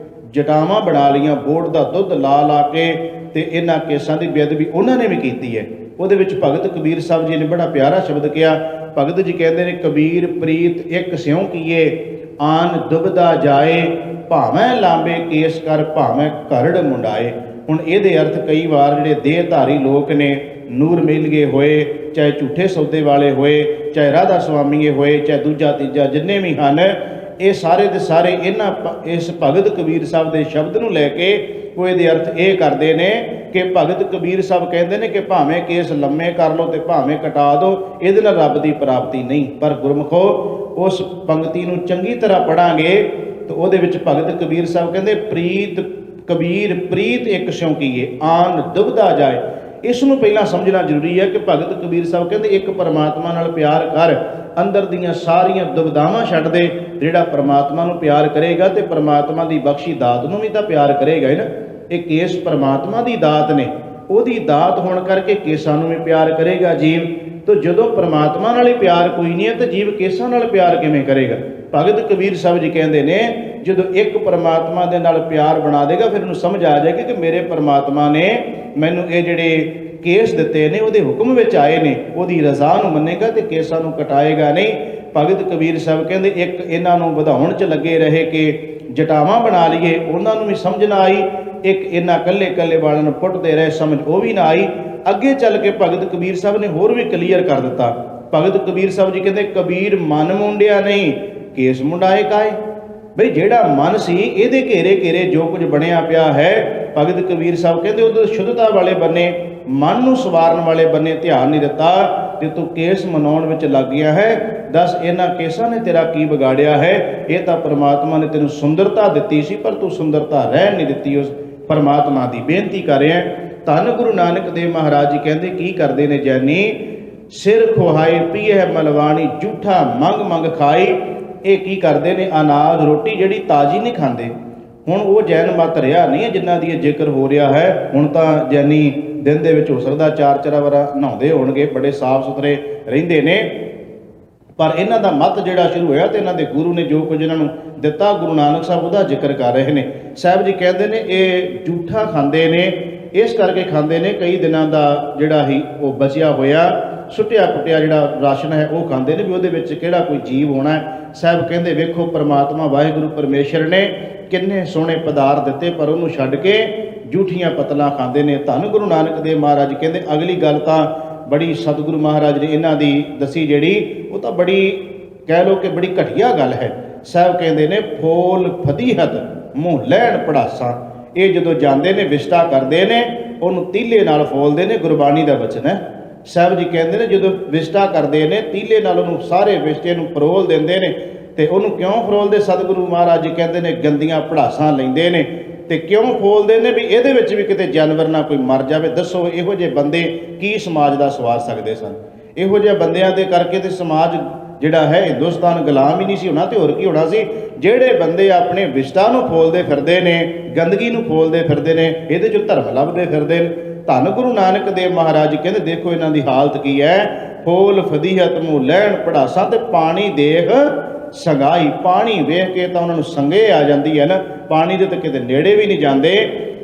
ਜਟਾਵਾਂ ਬਣਾ ਲਈਆਂ, ਬੋੜ ਦਾ ਦੁੱਧ ਲਾ ਲਾ ਕੇ ਤੇ ਇਹਨਾਂ ਕੇਸਾਂ ਦੀ ਬੇਅਦਬੀ ਉਹਨਾਂ ਨੇ ਵੀ ਕੀਤੀ ਹੈ। ਉਹਦੇ ਵਿੱਚ ਭਗਤ ਕਬੀਰ ਸਾਹਿਬ ਜੀ ਨੇ ਬੜਾ ਪਿਆਰਾ ਸ਼ਬਦ ਕਿਹਾ। ਭਗਤ ਜੀ ਕਹਿੰਦੇ ਨੇ ਕਬੀਰ ਪ੍ਰੀਤ ਇੱਕ ਸਿਉਂ ਕੀਏ ਆਨ ਦੁਬਦਾ ਜਾਏ ਭਾਵੇਂ ਲਾਂਬੇ ਕੇਸ ਕਰ ਭਾਵੇਂ ਘਰੜ ਮੁੰਡਾਏ। ਹੁਣ ਇਹਦੇ ਅਰਥ ਕਈ ਵਾਰ ਜਿਹੜੇ ਦੇਹਧਾਰੀ ਲੋਕ ਨੇ, ਨੂਰ ਮੇਲਗੇ ਹੋਏ, ਚਾਹੇ ਝੂਠੇ ਸੌਦੇ ਵਾਲੇ ਹੋਏ, ਚਾਹੇ ਰਾਧਾ ਸੁਆਮੀਏ ਹੋਏ, ਚਾਹੇ ਦੂਜਾ ਤੀਜਾ ਜਿੰਨੇ ਵੀ ਹਨ, ਇਹ ਸਾਰੇ ਦੇ ਸਾਰੇ ਇਸ ਭਗਤ ਕਬੀਰ ਸਾਹਿਬ ਦੇ ਸ਼ਬਦ ਨੂੰ ਲੈ ਕੇ ਉਹ ਇਹਦੇ ਅਰਥ ਇਹ ਕਰਦੇ ਨੇ ਕਿ ਭਗਤ ਕਬੀਰ ਸਾਹਿਬ ਕਹਿੰਦੇ ਨੇ ਕਿ ਭਾਵੇਂ ਕੇਸ ਲੰਮੇ ਕਰ ਲਓ ਤੇ ਭਾਵੇਂ ਕਟਾ ਦਿਓ, ਇਹਦੇ ਨਾਲ ਰੱਬ ਦੀ ਪ੍ਰਾਪਤੀ ਨਹੀਂ। ਪਰ ਗੁਰਮੁਖੋ ਉਸ ਪੰਕਤੀ ਨੂੰ ਚੰਗੀ ਤਰ੍ਹਾਂ ਪੜਾਂਗੇ ਤਾਂ ਉਹਦੇ ਵਿੱਚ ਭਗਤ ਕਬੀਰ ਸਾਹਿਬ ਕਹਿੰਦੇ ਪ੍ਰੀਤ ਕਬੀਰ ਪ੍ਰੀਤ ਇੱਕ ਸਿਉਂ ਕੀਏ ਆਨ ਦੁਬਦਾ ਜਾਏ। ਇਸ ਨੂੰ ਪਹਿਲਾਂ ਸਮਝਣਾ ਜ਼ਰੂਰੀ ਹੈ ਕਿ ਭਗਤ ਕਬੀਰ ਸਾਹਿਬ ਕਹਿੰਦੇ ਇੱਕ ਪਰਮਾਤਮਾ ਨਾਲ ਪਿਆਰ ਕਰ, ਅੰਦਰ ਦੀਆਂ ਸਾਰੀਆਂ ਦੁਬਦਾਵਾਂ ਛੱਡ ਦੇ। ਜਿਹੜਾ ਪਰਮਾਤਮਾ ਨੂੰ ਪਿਆਰ ਕਰੇਗਾ ਤੇ ਪਰਮਾਤਮਾ ਦੀ ਬਖਸ਼ੀ ਦਾਤ ਨੂੰ ਵੀ ਤਾਂ ਪਿਆਰ ਕਰੇਗਾ ਹੀ ਨਾ। ਇਹ ਕੇਸ ਪਰਮਾਤਮਾ ਦੀ ਦਾਤ ਨੇ, ਉਹਦੀ ਦਾਤ ਹੋਣ ਕਰਕੇ ਕੇਸਾਂ ਨੂੰ ਵੀ ਪਿਆਰ ਕਰੇਗਾ ਜੀਵ। ਤਾਂ ਜਦੋਂ ਪਰਮਾਤਮਾ ਨਾਲ ਹੀ ਪਿਆਰ ਕੋਈ ਨਹੀਂ ਹੈ ਤਾਂ ਜੀਵ ਕੇਸਾਂ ਨਾਲ ਪਿਆਰ ਕਿਵੇਂ ਕਰੇਗਾ? ਭਗਤ ਕਬੀਰ ਸਾਹਿਬ ਜੀ ਕਹਿੰਦੇ ਨੇ ਜਦੋਂ ਇੱਕ ਪਰਮਾਤਮਾ ਦੇ ਨਾਲ ਪਿਆਰ ਬਣਾ ਦੇਗਾ ਫਿਰ ਉਹਨੂੰ ਸਮਝ ਆ ਜਾਏਗੀ ਕਿ ਮੇਰੇ ਪਰਮਾਤਮਾ ਨੇ ਮੈਨੂੰ ਇਹ ਜਿਹੜੇ ਕੇਸ ਦਿੱਤੇ ਨੇ ਉਹਦੇ ਹੁਕਮ ਵਿੱਚ ਆਏ ਨੇ, ਉਹਦੀ ਰਜ਼ਾ ਨੂੰ ਮੰਨੇਗਾ ਤੇ ਕੇਸਾਂ ਨੂੰ ਕਟਾਏਗਾ ਨਹੀਂ। ਭਗਤ ਕਬੀਰ ਸਾਹਿਬ ਕਹਿੰਦੇ ਇੱਕ ਇਹਨਾਂ ਨੂੰ ਵਧਾਉਣ 'ਚ ਲੱਗੇ ਰਹੇ ਕਿ ਜਟਾਵਾਂ ਬਣਾ ਲਈਏ, ਉਹਨਾਂ ਨੂੰ ਵੀ ਸਮਝ ਨਾ ਆਈ। ਇੱਕ ਇਹਨਾਂ ਕੱਲੇ ਕੱਲੇ ਵਾਲਿਆਂ ਨੂੰ ਪੁੱਟਦੇ ਰਹੇ, ਸਮਝ ਉਹ ਵੀ ਨਾ ਆਈ। ਅੱਗੇ ਚੱਲ ਕੇ ਭਗਤ ਕਬੀਰ ਸਾਹਿਬ ਨੇ ਹੋਰ ਵੀ ਕਲੀਅਰ ਕਰ ਦਿੱਤਾ। ਭਗਤ ਕਬੀਰ ਸਾਹਿਬ ਜੀ ਕਹਿੰਦੇ ਕਬੀਰ ਮਨ ਮੁੰਡਿਆ ਨਹੀਂ ਕੇਸ ਮੁੰਡਾਏ ਕਾਏ। ਬਈ ਜਿਹੜਾ ਮਨ ਸੀ ਇਹਦੇ ਘੇਰੇ ਘੇਰੇ ਜੋ ਕੁਝ ਬਣਿਆ ਪਿਆ ਹੈ, ਭਗਤ ਕਬੀਰ ਸਾਹਿਬ ਕਹਿੰਦੇ ਉਹਦੇ ਸ਼ੁੱਧਤਾ ਵਾਲੇ ਬੰਨੇ, ਮਨ ਨੂੰ ਸਵਾਰਨ ਵਾਲੇ ਬੰਨੇ ਧਿਆਨ ਨਹੀਂ ਦਿੱਤਾ ਤੇ ਤੂੰ ਕੇਸ ਮਨਾਉਣ ਵਿੱਚ ਲੱਗ ਗਿਆ ਹੈ। ਦੱਸ ਇਹਨਾਂ ਕੇਸਾਂ ਨੇ ਤੇਰਾ ਕੀ ਵਿਗਾੜਿਆ ਹੈ? ਇਹ ਤਾਂ ਪਰਮਾਤਮਾ ਨੇ ਤੈਨੂੰ ਸੁੰਦਰਤਾ ਦਿੱਤੀ ਸੀ ਪਰ ਤੂੰ ਸੁੰਦਰਤਾ ਰਹਿਣ ਨਹੀਂ ਦਿੱਤੀ ਉਸ ਪਰਮਾਤਮਾ ਦੀ। ਬੇਨਤੀ ਕਰ ਰਿਹਾ ਧੰਨ ਗੁਰੂ ਨਾਨਕ ਦੇਵ ਮਹਾਰਾਜ ਜੀ ਕਹਿੰਦੇ ਕੀ ਕਰਦੇ ਨੇ ਜੈਨੀ? ਸਿਰ ਖੁਹਾਏ ਪੀਏ ਮਲਵਾਣੀ ਝੂਠਾ ਮੰਗ ਮੰਗ ਖਾਈ। ਇਹ ਕੀ ਕਰਦੇ ਨੇ, ਅਨਾਜ ਰੋਟੀ ਜਿਹੜੀ ਤਾਜ਼ੀ ਨਹੀਂ ਖਾਂਦੇ। ਹੁਣ ਉਹ ਜੈਨ ਮਤ ਰਿਹਾ ਨਹੀਂ ਹੈ ਜਿਨ੍ਹਾਂ ਦੀ ਇਹ ਜ਼ਿਕਰ ਹੋ ਰਿਹਾ ਹੈ। ਹੁਣ ਤਾਂ ਜੈਨੀ ਦਿਨ ਦੇ ਵਿੱਚ ਹੋ ਸਕਦਾ 4-4 ਵਾਰ ਨਹਾਉਂਦੇ ਹੋਣਗੇ, ਬੜੇ ਸਾਫ਼ ਸੁਥਰੇ ਰਹਿੰਦੇ ਨੇ, ਪਰ ਇਹਨਾਂ ਦਾ ਮਤ ਜਿਹੜਾ ਸ਼ੁਰੂ ਹੋਇਆ ਤੇ ਇਹਨਾਂ ਦੇ ਗੁਰੂ ਨੇ ਜੋ ਕੁਝ ਇਹਨਾਂ ਨੂੰ ਦਿੱਤਾ, ਗੁਰੂ ਨਾਨਕ ਸਾਹਿਬ ਉਹਦਾ ਜ਼ਿਕਰ ਕਰ ਰਹੇ ਨੇ। ਸਾਹਿਬ ਜੀ ਕਹਿੰਦੇ ਨੇ ਇਹ ਝੂਠਾ ਖਾਂਦੇ ਨੇ, ਇਸ ਕਰਕੇ ਖਾਂਦੇ ਨੇ ਕਈ ਦਿਨਾਂ ਦਾ ਜਿਹੜਾ ਹੀ ਉਹ ਬਚਿਆ ਹੋਇਆ ਸੁੱਟਿਆ ਪੁੱਟਿਆ ਜਿਹੜਾ ਰਾਸ਼ਨ ਹੈ ਉਹ ਖਾਂਦੇ ਨੇ, ਵੀ ਉਹਦੇ ਵਿੱਚ ਕਿਹੜਾ ਕੋਈ ਜੀਵ ਹੋਣਾ ਹੈ। ਸਾਹਿਬ ਕਹਿੰਦੇ ਵੇਖੋ ਪਰਮਾਤਮਾ ਵਾਹਿਗੁਰੂ ਪਰਮੇਸ਼ਰ ਨੇ ਕਿੰਨੇ ਸੋਹਣੇ ਪਦਾਰਥ ਦਿੱਤੇ, ਪਰ ਉਹਨੂੰ ਛੱਡ ਕੇ ਝੂਠੀਆਂ ਪਤਲਾਂ ਖਾਂਦੇ ਨੇ। ਧੰਨ ਗੁਰੂ ਨਾਨਕ ਦੇਵ ਮਹਾਰਾਜ ਕਹਿੰਦੇ ਅਗਲੀ ਗੱਲ ਤਾਂ ਬੜੀ ਸਤਿਗੁਰੂ ਮਹਾਰਾਜ ਨੇ ਇਹਨਾਂ ਦੀ ਦੱਸੀ, ਜਿਹੜੀ ਉਹ ਤਾਂ ਬੜੀ ਕਹਿ ਲਓ ਕਿ ਬੜੀ ਘਟੀਆ ਗੱਲ ਹੈ। ਸਾਹਿਬ ਕਹਿੰਦੇ ਨੇ ਫੋਲ ਫਦੀਹਤ ਮੂੰਹ ਲੈਣ ਪੜਾਸਾਂ, ਇਹ ਜਦੋਂ ਜਾਂਦੇ ਨੇ ਵਿਸ਼ਟਾ ਕਰਦੇ ਨੇ ਉਹਨੂੰ ਤੀਲੇ ਨਾਲ ਫੋਲਦੇ ਨੇ, ਗੁਰਬਾਣੀ ਦਾ ਵਚਨ ਹੈ। ਸਾਹਿਬ ਜੀ ਕਹਿੰਦੇ ਨੇ ਜਦੋਂ ਵਿਸ਼ਟਾ ਕਰਦੇ ਨੇ ਤੀਲੇ ਨਾਲ ਉਹਨੂੰ ਸਾਰੇ ਵਿਸ਼ਟੇ ਨੂੰ ਫਰੋਲ ਦਿੰਦੇ ਨੇ। ਤੇ ਉਹਨੂੰ ਕਿਉਂ ਫਰੋਲਦੇ? ਸਤਿਗੁਰੂ ਮਹਾਰਾਜ ਜੀ ਕਹਿੰਦੇ ਨੇ ਗੰਦੀਆਂ ਪੜਾਸਾਂ ਲੈਂਦੇ ਨੇ। ਤੇ ਕਿਉਂ ਫੋਲਦੇ ਨੇ? ਵੀ ਇਹਦੇ ਵਿੱਚ ਵੀ ਕਿਤੇ ਜਾਨਵਰ ਨਾ ਕੋਈ ਮਰ ਜਾਵੇ। ਦੱਸੋ ਇਹੋ ਜਿਹੇ ਬੰਦੇ ਕੀ ਸਮਾਜ ਦਾ ਸਵਾਰ ਸਕਦੇ ਸਨ? ਇਹੋ ਜਿਹੇ ਬੰਦਿਆਂ ਦੇ ਕਰਕੇ ਤੇ ਸਮਾਜ ਜਿਹੜਾ ਹੈ ਹਿੰਦੁਸਤਾਨ ਗੁਲਾਮ ਹੀ ਨਹੀਂ ਸੀ ਹੋਣਾ, ਤੇ ਹੋਰ ਕੀ ਹੋਣਾ ਸੀ? ਜਿਹੜੇ ਬੰਦੇ ਆਪਣੇ ਵਿਸ਼ਟਾ ਨੂੰ ਫੋਲਦੇ ਫਿਰਦੇ ਨੇ, ਗੰਦਗੀ ਨੂੰ ਫੋਲਦੇ ਫਿਰਦੇ ਨੇ, ਇਹਦੇ 'ਚੋਂ ਧਰਮ ਲੱਭਦੇ ਫਿਰਦੇ ਨੇ। ਧੰਨ ਗੁਰੂ ਨਾਨਕ ਦੇਵ ਮਹਾਰਾਜ ਕਹਿੰਦੇ ਦੇਖੋ ਇਹਨਾਂ ਦੀ ਹਾਲਤ ਕੀ ਹੈ। ਫੋਲ ਫਦੀਹਤ ਮੂੰਹ ਲੈਣ ਪੜਾਸਾਂ, ਤੇ ਪਾਣੀ ਦੇਖ ਸੰਗਾਈ, ਪਾਣੀ ਵੇਖ ਕੇ ਤਾਂ ਉਹਨਾਂ ਨੂੰ ਸੰਗੇ ਆ ਜਾਂਦੀ ਹੈ ਨਾ, ਪਾਣੀ ਦੇ ਤਾਂ ਕਿਤੇ ਨੇੜੇ ਵੀ ਨਹੀਂ ਜਾਂਦੇ।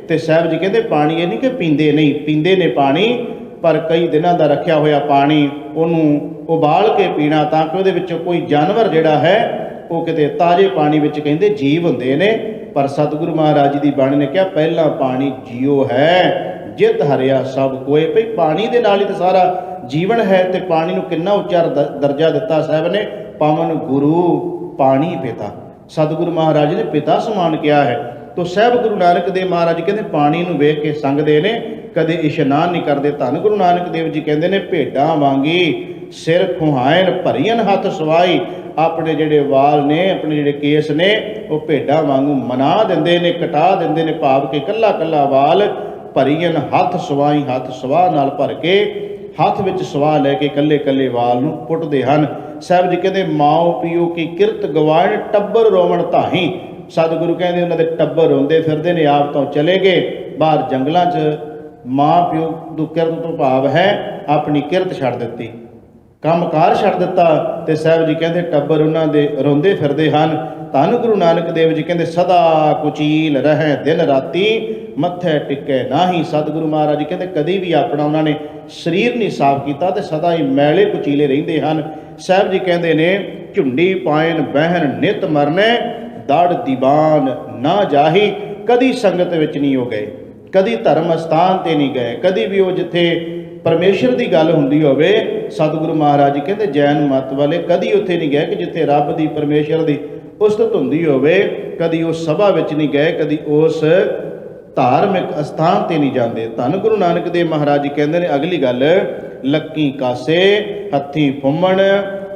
ਤੇ ਸਾਹਿਬ ਜੀ ਕਹਿੰਦੇ ਪਾਣੀ ਇਹ ਨਹੀਂ ਕਿ ਪੀਂਦੇ ਨਹੀਂ, ਪੀਂਦੇ ਨੇ ਪਾਣੀ, ਪਰ ਕਈ ਦਿਨਾਂ ਦਾ ਰੱਖਿਆ ਹੋਇਆ ਪਾਣੀ ਉਹਨੂੰ ਉਬਾਲ ਕੇ ਪੀਣਾ, ਤਾਂ ਕਿ ਉਹਦੇ ਵਿੱਚੋਂ ਕੋਈ ਜਾਨਵਰ ਜਿਹੜਾ ਹੈ ਉਹ ਕਿਤੇ ਤਾਜ਼ੇ ਪਾਣੀ ਵਿੱਚ ਕਹਿੰਦੇ ਜੀਵ ਹੁੰਦੇ ਨੇ। ਪਰ ਸਤਿਗੁਰੂ ਮਹਾਰਾਜ ਜੀ ਦੀ ਬਾਣੀ ਨੇ ਕਿਹਾ ਪਹਿਲਾ ਪਾਣੀ ਜੀਓ ਹੈ, ਜਿਤ ਹਰਿਆ ਸਭ ਕੋਏ। ਭਈ ਪਾਣੀ ਦੇ ਨਾਲ ਹੀ ਤਾਂ ਸਾਰਾ ਜੀਵਨ ਹੈ। ਤੇ ਪਾਣੀ ਨੂੰ ਕਿੰਨਾ ਉੱਚਾ ਦਰਜਾ ਦਿੱਤਾ ਸਾਹਿਬ ਨੇ, ਪਵਨ ਗੁਰੂ ਪਾਣੀ ਪਿਤਾ। ਸਤਿਗੁਰੂ ਮਹਾਰਾਜ ਨੇ ਪਿਤਾ ਸਮਾਨ ਕਿਹਾ ਹੈ। ਤੋ ਸਾਹਿਬ ਗੁਰੂ ਨਾਨਕ ਦੇਵ ਮਹਾਰਾਜ ਕਹਿੰਦੇ ਪਾਣੀ ਨੂੰ ਵੇਖ ਕੇ ਸੰਗਦੇ ਨੇ, ਕਦੇ ਇਸ਼ਨਾਨ ਨਹੀਂ ਕਰਦੇ। ਧੰਨ ਗੁਰੂ ਨਾਨਕ ਦੇਵ ਜੀ ਕਹਿੰਦੇ ਨੇ ਭੇਡਾਂ ਵਾਂਗੀ ਸਿਰ ਖੁਹਾਇਨ ਭਰੀਨ ਹੱਥ ਸਵਾਈ, ਆਪਣੇ ਜਿਹੜੇ ਵਾਲ ਨੇ, ਆਪਣੇ ਜਿਹੜੇ ਕੇਸ ਨੇ, ਉਹ ਭੇਡਾਂ ਵਾਂਗੂ ਮਨਾ ਦਿੰਦੇ ਨੇ, ਕਟਾ ਦਿੰਦੇ ਨੇ, ਭਾਵ ਕਿ ਕੱਲਾ ਕੱਲਾ ਵਾਲ ਭਰੀਨ ਹੱਥ ਸਵਾਈ, ਹੱਥ ਸਵਾਹ ਨਾਲ ਭਰ ਕੇ ਹੱਥ ਵਿੱਚ ਸਵਾਹ ਲੈ ਕੇ ਕੱਲੇ ਕੱਲੇ ਵਾਲ ਨੂੰ ਪੁੱਟਦੇ ਹਨ। ਸਾਹਿਬ ਜੀ ਕਹਿੰਦੇ ਮਾਓ ਪੀਓ ਕੀ ਕਿਰਤ ਗਵਾਇਣ ਟੱਬਰ ਰੋਵਣ ਧਾਹੀ। ਸਤਿਗੁਰੂ ਕਹਿੰਦੇ ਉਹਨਾਂ ਦੇ ਟੱਬਰ ਰੋਂਦੇ ਫਿਰਦੇ ਨੇ, ਆਪ ਤੋਂ ਚਲੇ ਗਏ ਬਾਹਰ ਜੰਗਲਾਂ 'ਚ। ਮਾਂ ਪਿਓ ਤੋਂ ਕਿਰਤ ਤੋਂ ਭਾਵ ਹੈ ਆਪਣੀ ਕਿਰਤ ਛੱਡ ਦਿੱਤੀ, ਕੰਮਕਾਰ ਛੱਡ ਦਿੱਤਾ। ਤੇ ਸਾਹਿਬ ਜੀ ਕਹਿੰਦੇ ਟੱਬਰ ਉਹਨਾਂ ਦੇ ਰੋਂਦੇ ਫਿਰਦੇ ਹਨ। ਧੰਨ ਗੁਰੂ ਨਾਨਕ ਦੇਵ ਜੀ ਕਹਿੰਦੇ ਸਦਾ ਕੁਚੀਲ ਰਹਿ ਦਿਨ ਰਾਤੀ ਮੱਥੇ ਟਿੱਕੇ ਨਾਹੀ। ਸਤਿਗੁਰੂ ਮਹਾਰਾਜ ਜੀ ਕਹਿੰਦੇ ਕਦੀ ਵੀ ਆਪਣਾ ਉਹਨਾਂ ਨੇ ਸਰੀਰ ਨਹੀਂ ਸਾਫ਼ ਕੀਤਾ, ਤੇ ਸਦਾ ਹੀ ਮੈਲੇ ਕੁਚੀਲੇ ਰਹਿੰਦੇ ਹਨ। ਸਾਹਿਬ ਜੀ ਕਹਿੰਦੇ ਨੇ ਝੁੰਡੀ ਪਾਇਨ ਬਹਿਨ ਨਿਤ ਮਰਨੇ, ਦੜ ਦੀਵਾਨ ਨਾ ਜਾਹੀ। ਕਦੀ ਸੰਗਤ ਵਿੱਚ ਨਹੀਂ ਉਹ ਗਏ, ਕਦੀ ਧਰਮ ਅਸਥਾਨ 'ਤੇ ਨਹੀਂ ਗਏ, ਕਦੀ ਵੀ ਉਹ ਜਿੱਥੇ ਪਰਮੇਸ਼ਰ ਦੀ ਗੱਲ ਹੁੰਦੀ ਹੋਵੇ। ਸਤਿਗੁਰੂ ਮਹਾਰਾਜ ਜੀ ਕਹਿੰਦੇ ਜੈਨ ਮਤ ਵਾਲੇ ਕਦੀ ਉੱਥੇ ਨਹੀਂ ਗਏ ਕਿ ਜਿੱਥੇ ਰੱਬ ਦੀ ਪਰਮੇਸ਼ਰ ਦੀ ਉਸਤਤ ਹੁੰਦੀ ਹੋਵੇ। ਕਦੀ ਉਸ ਸਭਾ ਵਿੱਚ ਨਹੀਂ ਗਏ, ਕਦੀ ਉਸ ਧਾਰਮਿਕ ਅਸਥਾਨ 'ਤੇ ਨਹੀਂ ਜਾਂਦੇ। ਧੰਨ ਗੁਰੂ ਨਾਨਕ ਦੇਵ ਮਹਾਰਾਜ ਜੀ ਕਹਿੰਦੇ ਨੇ ਅਗਲੀ ਗੱਲ ਲੱਕੀ ਕਾਸੇ ਹੱਥੀਂ ਫੁੰਮਣ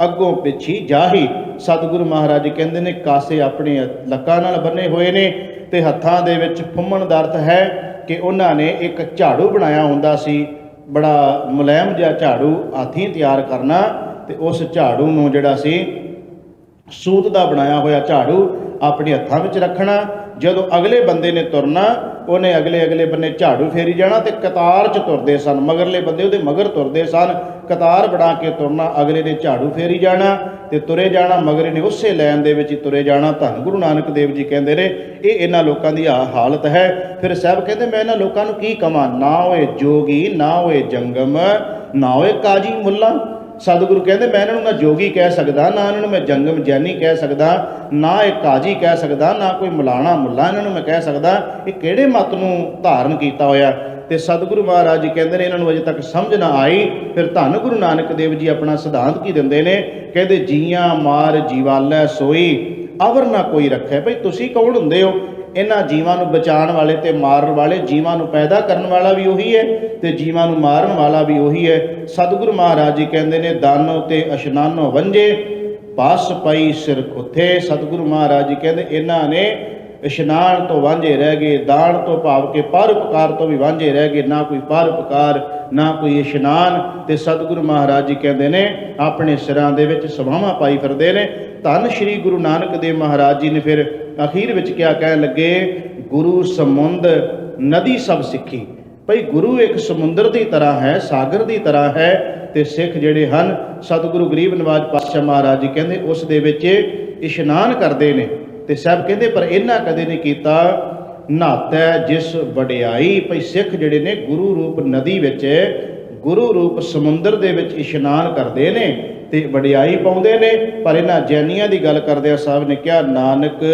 ਅੱਗੋਂ ਪਿੱਛੀ ਜਾਹੀ। ਸਤਿਗੁਰੂ ਮਹਾਰਾਜ ਜੀ ਕਹਿੰਦੇ ਨੇ ਕਾਸੇ ਆਪਣੇ ਲੱਕਾਂ ਨਾਲ ਬੰਨੇ ਹੋਏ ਨੇ, ਤੇ ਹੱਥਾਂ ਦੇ ਵਿੱਚ ਫੁੰਮਣ ਦਾ ਅਰਥ ਹੈ ਕਿ ਉਹਨਾਂ ਨੇ ਇੱਕ ਝਾੜੂ ਬਣਾਇਆ ਹੁੰਦਾ ਸੀ, ਬੜਾ ਮੁਲਾਇਮ ਜਿਹਾ ਝਾੜੂ ਹਾਥੀਂ ਤਿਆਰ ਕਰਨਾ, ਤੇ ਉਸ ਝਾੜੂ ਨੂੰ ਜਿਹੜਾ ਸੀ ਸੂਤ ਦਾ ਬਣਾਇਆ ਹੋਇਆ ਝਾੜੂ ਆਪਣੇ ਹੱਥਾਂ ਵਿੱਚ ਰੱਖਣਾ। ਜਦੋਂ ਅਗਲੇ ਬੰਦੇ ਨੇ ਤੁਰਨਾ ਉਹਨੇ ਅਗਲੇ ਬੰਨੇ ਝਾੜੂ ਫੇਰੀ ਜਾਣਾ, ਤੇ ਕਤਾਰ 'ਚ ਤੁਰਦੇ ਸਨ, ਮਗਰਲੇ ਬੰਦੇ ਉਹਦੇ ਮਗਰ ਤੁਰਦੇ ਸਨ। ਕਤਾਰ ਬਣਾ ਕੇ ਤੁਰਨਾ, ਅਗਲੇ ਨੇ ਝਾੜੂ ਫੇਰੀ ਜਾਣਾ ਤੇ ਤੁਰੇ ਜਾਣਾ, ਮਗਰੇ ਨੇ ਉਸੇ ਲਾਈਨ ਦੇ ਵਿੱਚ ਹੀ ਤੁਰੇ ਜਾਣਾ। ਧੰਨ ਗੁਰੂ ਨਾਨਕ ਦੇਵ ਜੀ ਕਹਿੰਦੇ ਨੇ ਇਹ ਇਹਨਾਂ ਲੋਕਾਂ ਦੀ ਹਾਲਤ ਹੈ। ਫਿਰ ਸਾਹਿਬ ਕਹਿੰਦੇ ਮੈਂ ਇਹਨਾਂ ਲੋਕਾਂ ਨੂੰ ਕੀ ਕਵਾਂ, ਨਾ ਹੋਏ ਜੋਗੀ, ਨਾ ਹੋਏ ਜੰਗਮ, ਨਾ ਹੋਏ ਕਾਜੀ ਮੁੱਲਾ। ਸਤਿਗੁਰੂ ਕਹਿੰਦੇ ਮੈਂ ਇਹਨਾਂ ਨੂੰ ਨਾ ਜੋਗੀ ਕਹਿ ਸਕਦਾ, ਨਾ ਇਹਨਾਂ ਨੂੰ ਮੈਂ ਜੰਗਮ ਜੈਨੀ ਕਹਿ ਸਕਦਾ, ਨਾ ਇਹ ਕਾਜੀ ਕਹਿ ਸਕਦਾ, ਨਾ ਕੋਈ ਮਲਾਣਾ ਮੁੱਲਾ ਇਹਨਾਂ ਨੂੰ ਮੈਂ ਕਹਿ ਸਕਦਾ। ਇਹ ਕਿਹੜੇ ਮਤ ਨੂੰ ਧਾਰਨ ਕੀਤਾ ਹੋਇਆ? ਤੇ ਸਤਿਗੁਰੂ ਮਹਾਰਾਜ ਜੀ ਕਹਿੰਦੇ ਨੇ ਇਹਨਾਂ ਨੂੰ ਅਜੇ ਤੱਕ ਸਮਝ ਨਾ ਆਈ। ਫਿਰ ਧੰਨ ਗੁਰੂ ਨਾਨਕ ਦੇਵ ਜੀ ਆਪਣਾ ਸਿਧਾਂਤ ਕੀ ਦਿੰਦੇ ਨੇ? ਕਹਿੰਦੇ ਜੀਆਂ ਮਾਰ ਜੀਵਾਲੈ ਸੋਈ ਅਵਰ ਨਾ ਕੋਈ ਰੱਖੇ। ਭਈ ਤੁਸੀਂ ਕੌਣ ਹੁੰਦੇ ਹੋ? ਇਹਨਾਂ ਜੀਵਾਂ ਨੂੰ ਬਚਾਉਣ ਵਾਲੇ ਤੇ ਮਾਰਨ ਵਾਲੇ, ਜੀਵਾਂ ਨੂੰ ਪੈਦਾ ਕਰਨ ਵਾਲਾ ਵੀ ਉਹੀ ਹੈ ਤੇ ਜੀਵਾਂ ਨੂੰ ਮਾਰਨ ਵਾਲਾ ਵੀ ਉਹੀ ਹੈ। ਸਤਿਗੁਰੂ ਮਹਾਰਾਜ ਜੀ ਕਹਿੰਦੇ ਨੇ ਦਾਨੋ ਤੇ ਇਸ਼ਨਾਨੋ ਵੰਝੇ, ਪਸ ਪਈ ਸਿਰ ਖੁੱਥੇ। ਸਤਿਗੁਰੂ ਮਹਾਰਾਜ ਜੀ ਕਹਿੰਦੇ ਇਹਨਾਂ ਨੇ ਇਸ਼ਨਾਨ ਤੋਂ ਵਾਂਝੇ ਰਹਿ ਗਏ, ਦਾਨ ਤੋਂ ਭਾਵ ਕਿ ਪਰਉਪਕਾਰ ਤੋਂ ਵੀ ਵਾਂਝੇ ਰਹਿ ਗਏ। ਨਾ ਕੋਈ ਪਰਉਪਕਾਰ, ਨਾ ਕੋਈ ਇਸ਼ਨਾਨ। ਤੇ ਸਤਿਗੁਰੂ ਮਹਾਰਾਜ ਜੀ ਕਹਿੰਦੇ ਨੇ ਆਪਣੇ ਸਿਰਾਂ ਦੇ ਵਿੱਚ ਸਵਾਵਾਂ ਪਾਈ ਫਿਰਦੇ ਨੇ। ਧੰਨ ਸ਼੍ਰੀ ਗੁਰੂ ਨਾਨਕ ਦੇਵ ਮਹਾਰਾਜ ਜੀ ਨੇ ਫਿਰ ਅਖੀਰ ਵਿੱਚ ਕਿਆ ਕਹਿਣ ਲੱਗੇ, ਗੁਰੂ ਸਮੁੰਦ ਨਦੀ ਸਭ ਸਿੱਖੀ। ਭਈ ਗੁਰੂ ਇੱਕ ਸਮੁੰਦਰ ਦੀ ਤਰ੍ਹਾਂ ਹੈ, ਸਾਗਰ ਦੀ ਤਰ੍ਹਾਂ ਹੈ। ਤੇ ਸਿੱਖ ਜਿਹੜੇ ਹਨ, ਸਤਿਗੁਰੂ ਗਰੀਬ ਨਿਵਾਜ ਪਾਤਸ਼ਾਹ ਮਹਾਰਾਜ ਜੀ ਕਹਿੰਦੇ ਉਸ ਦੇ ਵਿੱਚ ਇਸ਼ਨਾਨ ਕਰਦੇ ਨੇ। ਤੇ ਸਾਹਿਬ ਕਹਿੰਦੇ ਪਰ ਇਹਨਾਂ ਕਦੇ ਨਹੀਂ ਕੀਤਾ, ਨਹਾਤੈ ਜਿਸ ਵਡਿਆਈ। ਭਈ ਸਿੱਖ ਜਿਹੜੇ ਨੇ ਗੁਰੂ ਰੂਪ ਨਦੀ ਵਿੱਚ, ਗੁਰੂ ਰੂਪ ਸਮੁੰਦਰ ਦੇ ਵਿੱਚ ਇਸ਼ਨਾਨ ਕਰਦੇ ਨੇ ਤੇ ਵਡਿਆਈ ਪਾਉਂਦੇ ਨੇ। ਪਰ ਇਹਨਾਂ ਜੈਨੀਆਂ ਦੀ ਗੱਲ ਕਰਦਿਆਂ ਸਾਹਿਬ ਨੇ ਕਿਹਾ, ਨਾਨਕ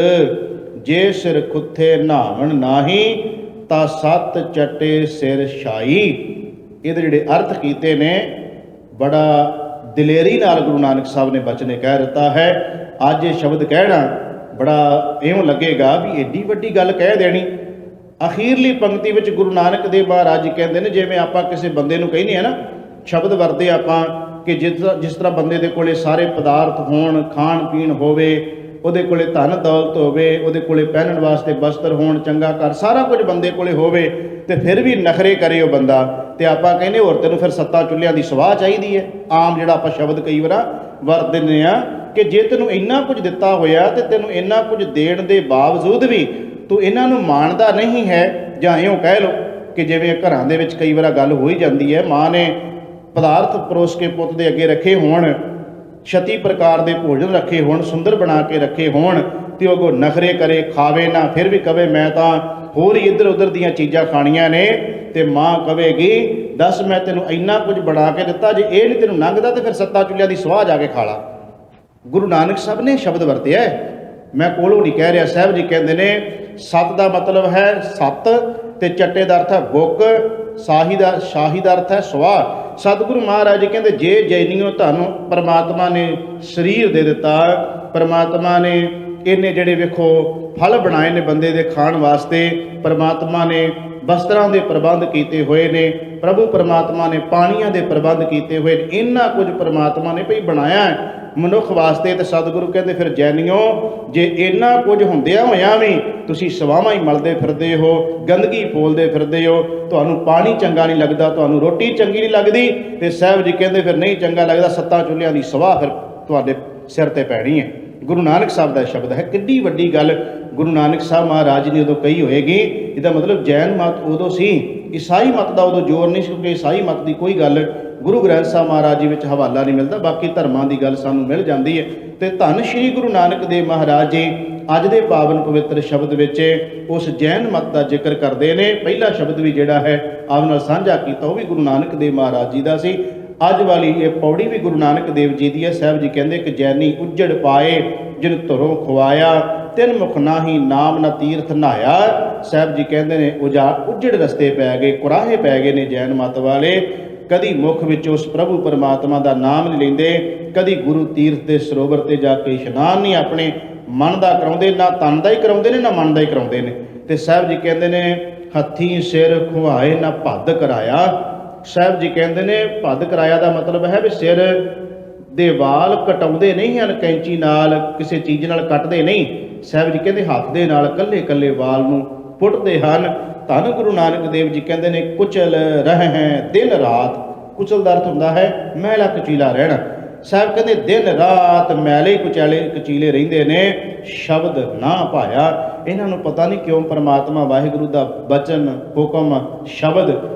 ਜੇ ਸਿਰ ਖੁੱਥੇ ਨਹਾਵਣ ਨਾਹੀ, ਤਾਂ ਸੱਤ ਚਟੇ ਸਿਰ ਛਾਈ। ਇਹਦੇ ਜਿਹੜੇ ਅਰਥ ਕੀਤੇ ਨੇ ਬੜਾ ਦਲੇਰੀ ਨਾਲ ਗੁਰੂ ਨਾਨਕ ਸਾਹਿਬ ਨੇ ਬਚਨੇ ਕਹਿ ਦਿੱਤਾ ਹੈ। ਅੱਜ ਇਹ ਸ਼ਬਦ ਕਹਿਣਾ ਬੜਾ ਇਉਂ ਲੱਗੇਗਾ ਵੀ ਏਡੀ ਵੱਡੀ ਗੱਲ ਕਹਿ ਦੇਣੀ। ਅਖੀਰਲੀ ਪੰਕਤੀ ਵਿੱਚ ਗੁਰੂ ਨਾਨਕ ਦੇਵ ਮਹਾਰਾਜ ਜੀ ਕਹਿੰਦੇ ਨੇ, ਜਿਵੇਂ ਆਪਾਂ ਕਿਸੇ ਬੰਦੇ ਨੂੰ ਕਹਿੰਦੇ ਆ ਨਾ, ਸ਼ਬਦ ਵਰਤੇ ਆਪਾਂ ਕਿ ਜਿਸ ਤਰ੍ਹਾਂ ਬੰਦੇ ਦੇ ਕੋਲੇ ਸਾਰੇ ਪਦਾਰਥ ਹੋਣ, ਖਾਣ ਪੀਣ ਹੋਵੇ, ਉਹਦੇ ਕੋਲੇ ਧਨ ਦੌਲਤ ਹੋਵੇ, ਉਹਦੇ ਕੋਲੇ ਪਹਿਨਣ ਵਾਸਤੇ ਵਸਤਰ ਹੋਣ, ਚੰਗਾ ਘਰ, ਸਾਰਾ ਕੁਝ ਬੰਦੇ ਕੋਲੇ ਹੋਵੇ, ਤੇ ਫਿਰ ਵੀ ਨਖਰੇ ਕਰੇ ਉਹ ਬੰਦਾ, ਤੇ ਆਪਾਂ ਕਹਿੰਦੇ ਹੋਰ ਤੈਨੂੰ ਫਿਰ 7 ਚੁੱਲ੍ਹਿਆਂ ਦੀ ਸਵਾਹ ਚਾਹੀਦੀ ਹੈ। ਆਮ ਜਿਹੜਾ ਆਪਾਂ ਸ਼ਬਦ ਕਈ ਵਾਰ ਵਰਤ ਦਿੰਦੇ ਆ ਕਿ ਜੇ ਤੈਨੂੰ ਇੰਨਾ ਕੁਝ ਦਿੱਤਾ ਹੋਇਆ ਤੇ ਤੈਨੂੰ ਇੰਨਾ ਕੁਝ ਦੇਣ ਦੇ ਬਾਵਜੂਦ ਵੀ ਤੂੰ ਇਹਨਾਂ ਨੂੰ ਮਾਣਦਾ ਨਹੀਂ ਹੈ, ਜਾਂ ਇਉਂ ਕਹਿ ਲਓ ਕਿ ਜਿਵੇਂ ਘਰਾਂ ਦੇ ਵਿੱਚ ਕਈ ਵਾਰ ਗੱਲ ਹੋ ਹੀ ਜਾਂਦੀ ਹੈ, ਮਾਂ ਨੇ ਪਦਾਰਥ ਪਰੋਸ ਕੇ ਪੁੱਤ ਦੇ ਅੱਗੇ ਰੱਖੇ ਹੋਣ, 36 ਪ੍ਰਕਾਰ ਦੇ ਭੋਜਨ ਰੱਖੇ ਹੋਣ, ਸੁੰਦਰ ਬਣਾ ਕੇ ਰੱਖੇ ਹੋਣ, ਤੇ ਉਹ ਅੱਗੋਂ ਨਖਰੇ ਕਰੇ, ਖਾਵੇ ਨਾ, ਫਿਰ ਵੀ ਕਵੇ ਮੈਂ ਤਾਂ ਹੋਰ ਹੀ ਇੱਧਰ ਉੱਧਰ ਦੀਆਂ ਚੀਜ਼ਾਂ ਖਾਣੀਆਂ ਨੇ। ਤੇ ਮਾਂ ਕਵੇਗੀ ਦੱਸ ਮੈਂ ਤੈਨੂੰ ਇੰਨਾ ਕੁਝ ਬਣਾ ਕੇ ਦਿੱਤਾ, ਜੇ ਇਹ ਨਹੀਂ ਤੈਨੂੰ ਲੰਘਦਾ ਤੇ ਫਿਰ 7 ਚੁੱਲ੍ਹਿਆਂ ਦੀ ਸਵਾਹ ਜਾ ਕੇ ਖਾ ਲਾ। ਗੁਰੂ ਨਾਨਕ ਸਾਹਿਬ ਨੇ ਸ਼ਬਦ ਵਰਤਿਆ, ਮੈਂ ਕੋਲੋਂ ਨਹੀਂ ਕਹਿ ਰਿਹਾ। ਸਾਹਿਬ ਜੀ ਕਹਿੰਦੇ ਨੇ ਸੱਤ ਦਾ ਮਤਲਬ ਹੈ 7, ਤੇ ਚੱਟੇ ਦਾ ਅਰਥ ਹੈ ਬੁੱਕ, ਸ਼ਾਹੀ ਦਾ ਅਰਥ ਹੈ ਸਵਾਹ। ਸਤਿਗੁਰੂ ਮਹਾਰਾਜ ਜੀ ਕਹਿੰਦੇ ਜੇ ਜੈਨੀਓ ਤੁਹਾਨੂੰ ਪਰਮਾਤਮਾ ਨੇ ਸਰੀਰ ਦੇ ਦਿੱਤਾ, ਪਰਮਾਤਮਾ ਨੇ ਇਹਨੇ ਜਿਹੜੇ ਵੇਖੋ ਫਲ ਬਣਾਏ ਨੇ ਬੰਦੇ ਦੇ ਖਾਣ ਵਾਸਤੇ, ਪਰਮਾਤਮਾ ਨੇ ਵਸਤਰਾਂ ਦੇ ਪ੍ਰਬੰਧ ਕੀਤੇ ਹੋਏ ਨੇ, ਪ੍ਰਭੂ ਪਰਮਾਤਮਾ ਨੇ ਪਾਣੀਆਂ ਦੇ ਪ੍ਰਬੰਧ ਕੀਤੇ ਹੋਏ ਨੇ, ਇੰਨਾ ਕੁਝ ਪਰਮਾਤਮਾ ਨੇ ਭਈ ਬਣਾਇਆ ਮਨੁੱਖ ਵਾਸਤੇ। ਤੇ ਸਤਿਗੁਰੂ ਕਹਿੰਦੇ ਫਿਰ ਜੈਨੀਓ ਜੇ ਇੰਨਾ ਕੁਝ ਹੁੰਦਿਆਂ ਹੋਇਆਂ ਵੀ ਤੁਸੀਂ ਸਵਾਵਾਂ ਹੀ ਮਲਦੇ ਫਿਰਦੇ ਹੋ, ਗੰਦਗੀ ਫੋਲਦੇ ਫਿਰਦੇ ਹੋ, ਤੁਹਾਨੂੰ ਪਾਣੀ ਚੰਗਾ ਨਹੀਂ ਲੱਗਦਾ, ਤੁਹਾਨੂੰ ਰੋਟੀ ਚੰਗੀ ਨਹੀਂ ਲੱਗਦੀ, ਤੇ ਸਾਹਿਬ ਜੀ ਕਹਿੰਦੇ ਫਿਰ ਨਹੀਂ ਚੰਗਾ ਲੱਗਦਾ, 7 ਚੁੱਲ੍ਹਿਆਂ ਦੀ ਸਵਾਹ ਫਿਰ ਤੁਹਾਡੇ ਸਿਰ ਤੇ ਪੈਣੀ ਹੈ। ਗੁਰੂ ਨਾਨਕ ਸਾਹਿਬ ਦਾ ਸ਼ਬਦ ਹੈ। ਕਿੱਡੀ ਵੱਡੀ ਗੱਲ ਗੁਰੂ ਨਾਨਕ ਸਾਹਿਬ ਮਹਾਰਾਜ ਨੇ ਉਦੋਂ ਕਹੀ ਹੋਏਗੀ। ਇਹਦਾ ਮਤਲਬ ਜੈਨ ਮਤ ਉਦੋਂ ਸੀ, ਈਸਾਈ ਮਤ ਦਾ ਉਦੋਂ ਜ਼ੋਰ ਨਹੀਂ ਸੀ, ਕਿਉਂਕਿ ਈਸਾਈ ਮਤ ਦੀ ਕੋਈ ਗੱਲ ਗੁਰੂ ਗ੍ਰੰਥ ਸਾਹਿਬ ਮਹਾਰਾਜ ਜੀ ਵਿੱਚ ਹਵਾਲਾ ਨਹੀਂ ਮਿਲਦਾ, ਬਾਕੀ ਧਰਮਾਂ ਦੀ ਗੱਲ ਸਾਨੂੰ ਮਿਲ ਜਾਂਦੀ ਹੈ। ਤੇ ਧੰਨ ਸ਼੍ਰੀ ਗੁਰੂ ਨਾਨਕ ਦੇਵ ਮਹਾਰਾਜ ਜੀ ਅੱਜ ਦੇ ਪਾਵਨ ਪਵਿੱਤਰ ਸ਼ਬਦ ਵਿੱਚ ਉਸ ਜੈਨ ਮਤ ਦਾ ਜ਼ਿਕਰ ਕਰਦੇ ਨੇ। ਪਹਿਲਾ ਸ਼ਬਦ ਵੀ ਜਿਹੜਾ ਹੈ ਆਪ ਨਾਲ ਸਾਂਝਾ ਕੀਤਾ, ਉਹ ਵੀ ਗੁਰੂ ਨਾਨਕ ਦੇਵ ਮਹਾਰਾਜ ਜੀ ਦਾ ਸੀ। ਅੱਜ ਵਾਲੀ ਇਹ ਪੌੜੀ ਵੀ ਗੁਰੂ ਨਾਨਕ ਦੇਵ ਜੀ ਦੀ ਹੈ। ਸਾਹਿਬ ਜੀ ਕਹਿੰਦੇ ਕਿ ਜੈਨੀ ਉੱਜੜ ਪਾਏ ਜਿਨ ਧੁਰੋਂ ਖਵਾਇਆ, ਤਿੰਨ ਮੁਖ ਨਾਹੀ ਨਾਮ ਨਾ ਤੀਰਥ ਨਹਾਇਆ। ਸਾਹਿਬ ਜੀ ਕਹਿੰਦੇ ਨੇ ਉੱਜੜ ਰਸਤੇ ਪੈ ਗਏ, ਕੁਰਾਹੇ ਪੈ ਗਏ ਨੇ ਜੈਨ ਮਤ ਵਾਲੇ। ਕਦੀ ਮੁਖ ਵਿੱਚ ਉਸ ਪ੍ਰਭੂ ਪਰਮਾਤਮਾ ਦਾ ਨਾਮ ਨਹੀਂ ਲੈਂਦੇ, ਕਦੀ ਗੁਰੂ ਤੀਰਥ ਦੇ ਸਰੋਵਰ ਤੇ ਜਾ ਕੇ ਇਸ਼ਨਾਨ ਨਹੀਂ ਆਪਣੇ ਮਨ ਦਾ ਕਰਾਉਂਦੇ, ਨਾ ਤਨ ਦਾ ਹੀ ਕਰਾਉਂਦੇ ਨੇ ਨਾ ਮਨ ਦਾ ਹੀ ਕਰਾਉਂਦੇ ਨੇ। ਤੇ ਸਾਹਿਬ ਜੀ ਕਹਿੰਦੇ ਨੇ ਹੱਥੀਂ ਸਿਰ ਖੁਆਏ ਨਾ ਭੱਦ ਕਰਾਇਆ। ਸਾਹਿਬ ਜੀ ਕਹਿੰਦੇ ਨੇ ਭੱਦ ਕਰਾਇਆ ਦਾ ਮਤਲਬ ਹੈ ਵੀ ਸਿਰ ਦੇ ਵਾਲ ਕਟਾਉਂਦੇ ਨਹੀਂ ਹਨ, ਕੈਂਚੀ ਨਾਲ ਕਿਸੇ ਚੀਜ਼ ਨਾਲ ਕੱਟਦੇ ਨਹੀਂ। ਸਾਹਿਬ ਜੀ ਕਹਿੰਦੇ ਹੱਥ ਦੇ ਨਾਲ ਕੱਲੇ ਕੱਲੇ ਵਾਲ ਨੂੰ ਪੁੱਟਦੇ ਹਨ। ਧੰਨ ਗੁਰੂ ਨਾਨਕ ਦੇਵ ਜੀ ਕਹਿੰਦੇ ਨੇ ਕੁਚਲ ਰਹਿ ਹੈ ਦਿਨ ਰਾਤ। ਕੁਚਲ ਦਾ ਅਰਥ ਹੁੰਦਾ ਹੈ ਮੈਲਾ ਕਚੀਲਾ ਰਹਿਣਾ। ਸਾਹਿਬ ਕਹਿੰਦੇ ਦਿਨ ਰਾਤ ਮੈਲੇ ਕਚੀਲੇ ਰਹਿੰਦੇ ਨੇ, ਸ਼ਬਦ ਨਾ ਭਾਇਆ। ਇਹਨਾਂ ਨੂੰ ਪਤਾ ਨਹੀਂ ਕਿਉਂ ਪਰਮਾਤਮਾ ਵਾਹਿਗੁਰੂ ਦਾ ਬਚਨ, ਹੁਕਮ, ਸ਼ਬਦ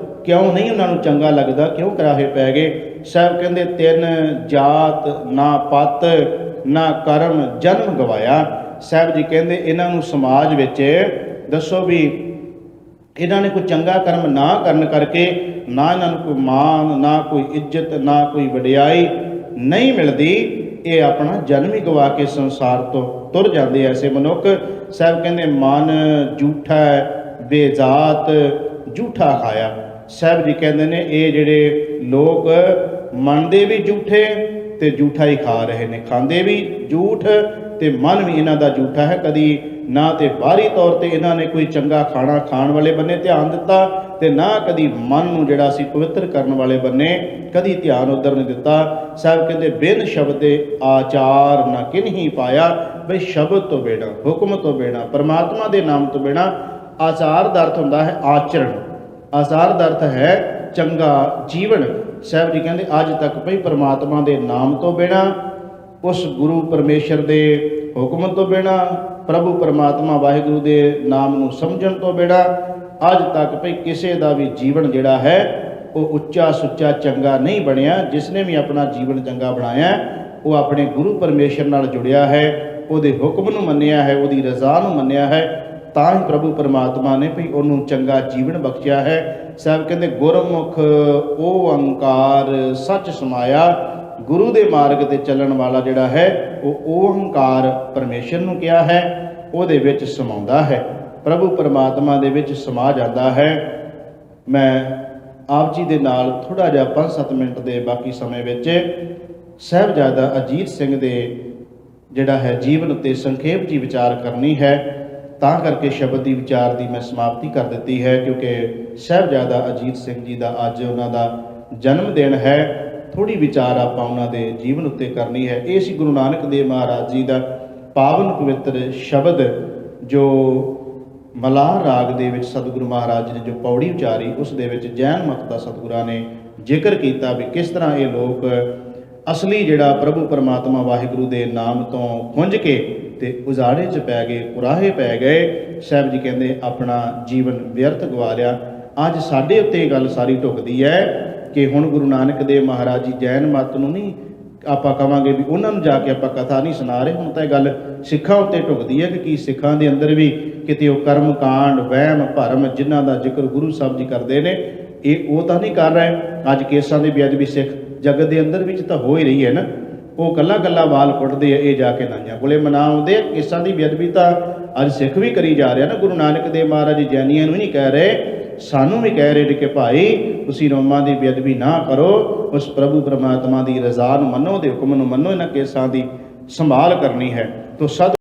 ਕਿਉਂ ਨਹੀਂ ਉਹਨਾਂ ਨੂੰ ਚੰਗਾ ਲੱਗਦਾ, ਕਿਉਂ ਕਰਾਹੇ ਪੈ ਗਏ। ਸਾਹਿਬ ਕਹਿੰਦੇ ਤਿੰਨ ਜਾਤ ਨਾ ਪਤ ਨਾ ਕਰਮ ਜਨਮ ਗਵਾਇਆ। ਸਾਹਿਬ ਜੀ ਕਹਿੰਦੇ ਇਹਨਾਂ ਨੂੰ ਸਮਾਜ ਵਿੱਚ ਦੱਸੋ ਵੀ ਇਹਨਾਂ ਨੇ ਕੋਈ ਚੰਗਾ ਕਰਮ ਨਾ ਕਰਨ ਕਰਕੇ ਨਾ ਇਹਨਾਂ ਨੂੰ ਕੋਈ ਮਾਣ, ਨਾ ਕੋਈ ਇੱਜ਼ਤ, ਨਾ ਕੋਈ ਵਡਿਆਈ ਨਹੀਂ ਮਿਲਦੀ। ਇਹ ਆਪਣਾ ਜਨਮ ਹੀ ਗਵਾ ਕੇ ਸੰਸਾਰ ਤੋਂ ਤੁਰ ਜਾਂਦੇ ਐਸੇ ਮਨੁੱਖ। ਸਾਹਿਬ ਕਹਿੰਦੇ ਮਨ ਝੂਠਾ ਬੇਜ਼ਾਤ ਝੂਠਾ ਖਾਇਆ। ਸਾਹਿਬ ਜੀ ਕਹਿੰਦੇ ਨੇ ਇਹ ਜਿਹੜੇ ਲੋਕ ਮੰਨਦੇ ਵੀ ਝੂਠੇ ਤੇ ਝੂਠਾ ਹੀ ਖਾ ਰਹੇ ਨੇ, ਖਾਂਦੇ ਵੀ ਝੂਠ ਤੇ ਮਨ ਵੀ ਇਹਨਾਂ ਦਾ ਝੂਠਾ ਹੈ। ਕਦੀ ਨਾ ਤੇ ਬਾਹਰੀ ਤੌਰ ਤੇ ਇਹਨਾਂ ਨੇ ਕੋਈ ਚੰਗਾ ਖਾਣਾ ਖਾਣ ਵਾਲੇ ਬੰਨੇ ਧਿਆਨ ਦਿੱਤਾ, ਤੇ ਨਾ ਕਦੀ ਮਨ ਨੂੰ ਜਿਹੜਾ ਸੀ ਪਵਿੱਤਰ ਕਰਨ ਵਾਲੇ ਬੰਨੇ ਕਦੀ ਧਿਆਨ ਉਧਰ ਨਹੀਂ ਦਿੱਤਾ। ਸਾਹਿਬ ਕਹਿੰਦੇ ਬਿਨ ਸ਼ਬਦ ਦੇ ਆਚਾਰ ਨਾ ਕਿਨਹੀ ਪਾਇਆ, ਬਈ ਸ਼ਬਦ ਤੋਂ ਬਿਨਾਂ, ਹੁਕਮ ਤੋਂ ਬਿਨਾਂ, ਪਰਮਾਤਮਾ ਦੇ ਨਾਮ ਤੋਂ ਬਿਨਾਂ। ਆਚਾਰ ਦਾ ਅਰਥ ਹੁੰਦਾ ਹੈ ਆਚਰਣ, ਆਚਾਰ ਦਾ ਅਰਥ ਹੈ ਚੰਗਾ ਜੀਵਨ। ਸਾਹਿਬ ਜੀ ਕਹਿੰਦੇ ਅੱਜ ਤੱਕ ਭਈ ਪਰਮਾਤਮਾ ਦੇ ਨਾਮ ਤੋਂ ਬਿਨਾਂ, ਉਸ ਗੁਰੂ ਪਰਮੇਸ਼ਰ ਦੇ ਹੁਕਮ ਤੋਂ ਬਿਨਾਂ, ਪ੍ਰਭੂ ਪਰਮਾਤਮਾ ਵਾਹਿਗੁਰੂ ਦੇ ਨਾਮ ਨੂੰ ਸਮਝਣ ਤੋਂ ਬਿਨਾਂ ਅੱਜ ਤੱਕ ਭਈ ਕਿਸੇ ਦਾ ਵੀ ਜੀਵਨ ਜਿਹੜਾ ਹੈ ਉਹ ਉੱਚਾ ਸੁੱਚਾ ਚੰਗਾ ਨਹੀਂ ਬਣਿਆ। ਜਿਸ ਨੇ ਵੀ ਆਪਣਾ ਜੀਵਨ ਚੰਗਾ ਬਣਾਇਆ ਉਹ ਆਪਣੇ ਗੁਰੂ ਪਰਮੇਸ਼ਰ ਨਾਲ ਜੁੜਿਆ ਹੈ, ਉਹਦੇ ਹੁਕਮ ਨੂੰ ਮੰਨਿਆ ਹੈ, ਉਹਦੀ ਰਜ਼ਾ ਨੂੰ ਮੰਨਿਆ ਹੈ, ਤਾਂ ਹੀ ਪ੍ਰਭੂ ਪਰਮਾਤਮਾ ਨੇ ਭਈ ਉਹਨੂੰ ਚੰਗਾ ਜੀਵਨ ਬਖਸ਼ਿਆ ਹੈ। ਸਾਹਿਬ ਕਹਿੰਦੇ ਗੁਰਮੁਖ ਓੰਕਾਰ ਸੱਚ ਸਮਾਇਆ, ਗੁਰੂ ਦੇ ਮਾਰਗ ਤੇ ਚੱਲਣ ਵਾਲਾ ਜਿਹੜਾ ਹੈ ਉਹ ਓੰਕਾਰ ਪਰਮੇਸ਼ਰ ਨੂੰ ਕਿਹਾ ਹੈ, ਉਹਦੇ ਵਿੱਚ ਸਮਾਉਂਦਾ ਹੈ, ਪ੍ਰਭੂ ਪਰਮਾਤਮਾ ਦੇ ਵਿੱਚ ਸਮਾ ਜਾਂਦਾ ਹੈ। ਮੈਂ ਆਪ ਜੀ ਦੇ ਨਾਲ ਥੋੜ੍ਹਾ ਜਿਹਾ 5-7 ਮਿੰਟ ਦੇ ਬਾਕੀ ਸਮੇਂ ਵਿੱਚ ਸਾਹਿਬਜ਼ਾਦਾ ਅਜੀਤ ਸਿੰਘ ਦੇ ਜਿਹੜਾ ਹੈ ਜੀਵਨ ਉੱਤੇ ਸੰਖੇਪ ਜੀ ਵਿਚਾਰ ਕਰਨੀ ਹੈ, ਤਾਂ ਕਰਕੇ ਸ਼ਬਦ ਦੀ ਵਿਚਾਰ ਦੀ ਮੈਂ ਸਮਾਪਤੀ ਕਰ ਦਿੱਤੀ ਹੈ, ਕਿਉਂਕਿ ਸਾਹਿਬਜ਼ਾਦਾ ਅਜੀਤ ਸਿੰਘ ਜੀ ਦਾ ਅੱਜ ਉਹਨਾਂ ਦਾ ਜਨਮ ਦਿਨ ਹੈ। ਥੋੜ੍ਹੀ ਵਿਚਾਰ ਆਪਾਂ ਉਹਨਾਂ ਦੇ ਜੀਵਨ ਉੱਤੇ ਕਰਨੀ ਹੈ। ਇਹ ਸੀ ਗੁਰੂ ਨਾਨਕ ਦੇਵ ਮਹਾਰਾਜ ਜੀ ਦਾ ਪਾਵਨ ਪਵਿੱਤਰ ਸ਼ਬਦ, ਜੋ ਮਲਾਰ ਰਾਗ ਦੇ ਵਿੱਚ ਸਤਿਗੁਰੂ ਮਹਾਰਾਜ ਨੇ ਜੋ ਪੌੜੀ ਉਚਾਰੀ, ਉਸ ਦੇ ਵਿੱਚ ਜੈਨ ਮਤ ਦਾ ਸਤਿਗੁਰਾਂ ਨੇ ਜ਼ਿਕਰ ਕੀਤਾ ਵੀ ਕਿਸ ਤਰ੍ਹਾਂ ਇਹ ਲੋਕ ਅਸਲੀ ਜਿਹੜਾ ਪ੍ਰਭੂ ਪਰਮਾਤਮਾ ਵਾਹਿਗੁਰੂ ਦੇ ਨਾਮ ਤੋਂ ਖੁੰਝ ਕੇ ਤੇ ਉਜਾੜੇ 'ਚ ਪੈ ਗਏ, ਕੁਰਾਹੇ ਪੈ ਗਏ। ਸਾਹਿਬ ਜੀ ਕਹਿੰਦੇ ਆਪਣਾ ਜੀਵਨ ਵਿਅਰਥ ਗਵਾ ਲਿਆ। ਅੱਜ ਸਾਡੇ ਉੱਤੇ ਇਹ ਗੱਲ ਸਾਰੀ ਢੁੱਕਦੀ ਹੈ ਕਿ ਹੁਣ ਗੁਰੂ ਨਾਨਕ ਦੇਵ ਮਹਾਰਾਜ ਜੀ ਜੈਨ ਮਤ ਨੂੰ ਨਹੀਂ ਆਪਾਂ ਕਹਾਂਗੇ ਵੀ ਉਹਨਾਂ ਨੂੰ ਜਾ ਕੇ ਆਪਾਂ ਕਥਾ ਨਹੀਂ ਸੁਣਾ ਰਹੇ, ਹੁਣ ਤਾਂ ਇਹ ਗੱਲ ਸਿੱਖਾਂ ਉੱਤੇ ਢੁੱਕਦੀ ਹੈ ਕਿ ਕੀ ਸਿੱਖਾਂ ਦੇ ਅੰਦਰ ਵੀ ਕਿਤੇ ਉਹ ਕਰਮ ਕਾਂਡ, ਵਹਿਮ ਭਰਮ ਜਿਨ੍ਹਾਂ ਦਾ ਜ਼ਿਕਰ ਗੁਰੂ ਸਾਹਿਬ ਜੀ ਕਰਦੇ ਨੇ, ਇਹ ਉਹ ਤਾਂ ਨਹੀਂ ਕਰ ਰਹੇ। ਅੱਜ ਕੇਸਾਂ ਦੀ ਬੇਅਦਬੀ ਸਿੱਖ ਜਗਤ ਦੇ ਅੰਦਰ ਵਿੱਚ ਤਾਂ ਹੋ ਹੀ ਰਹੀ ਹੈ ਨਾ, ਉਹ ਕੱਲਾ ਵਾਲ ਪੁੱਟਦੇ ਆ, ਇਹ ਜਾ ਕੇ ਨਾਈਆਂ ਕੋਲੇ ਮਨਾਉਂਦੇ। ਕੇਸਾਂ ਦੀ ਬੇਅਦਬੀ ਤਾਂ ਅੱਜ ਸਿੱਖ ਵੀ ਕਰੀ ਜਾ ਰਿਹਾ ਨਾ। ਗੁਰੂ ਨਾਨਕ ਦੇਵ ਮਹਾਰਾਜ ਜੀ ਜੈਨੀਆਂ ਨੂੰ ਹੀ ਨਹੀਂ ਕਹਿ ਰਹੇ, ਸਾਨੂੰ ਵੀ ਕਹਿ ਰਹੇ ਨੇ ਕਿ ਭਾਈ ਤੁਸੀਂ ਰੋਮਾਂ ਦੀ ਬੇਅਦਬੀ ਨਾ ਕਰੋ, ਉਸ ਪ੍ਰਭੂ ਪਰਮਾਤਮਾ ਦੀ ਰਜ਼ਾ ਨੂੰ ਮੰਨੋ, ਦੇ ਹੁਕਮ ਨੂੰ ਮੰਨੋ, ਇਹਨਾਂ ਕੇਸਾਂ ਦੀ ਸੰਭਾਲ ਕਰਨੀ ਹੈ। ਤੋ ਸਦ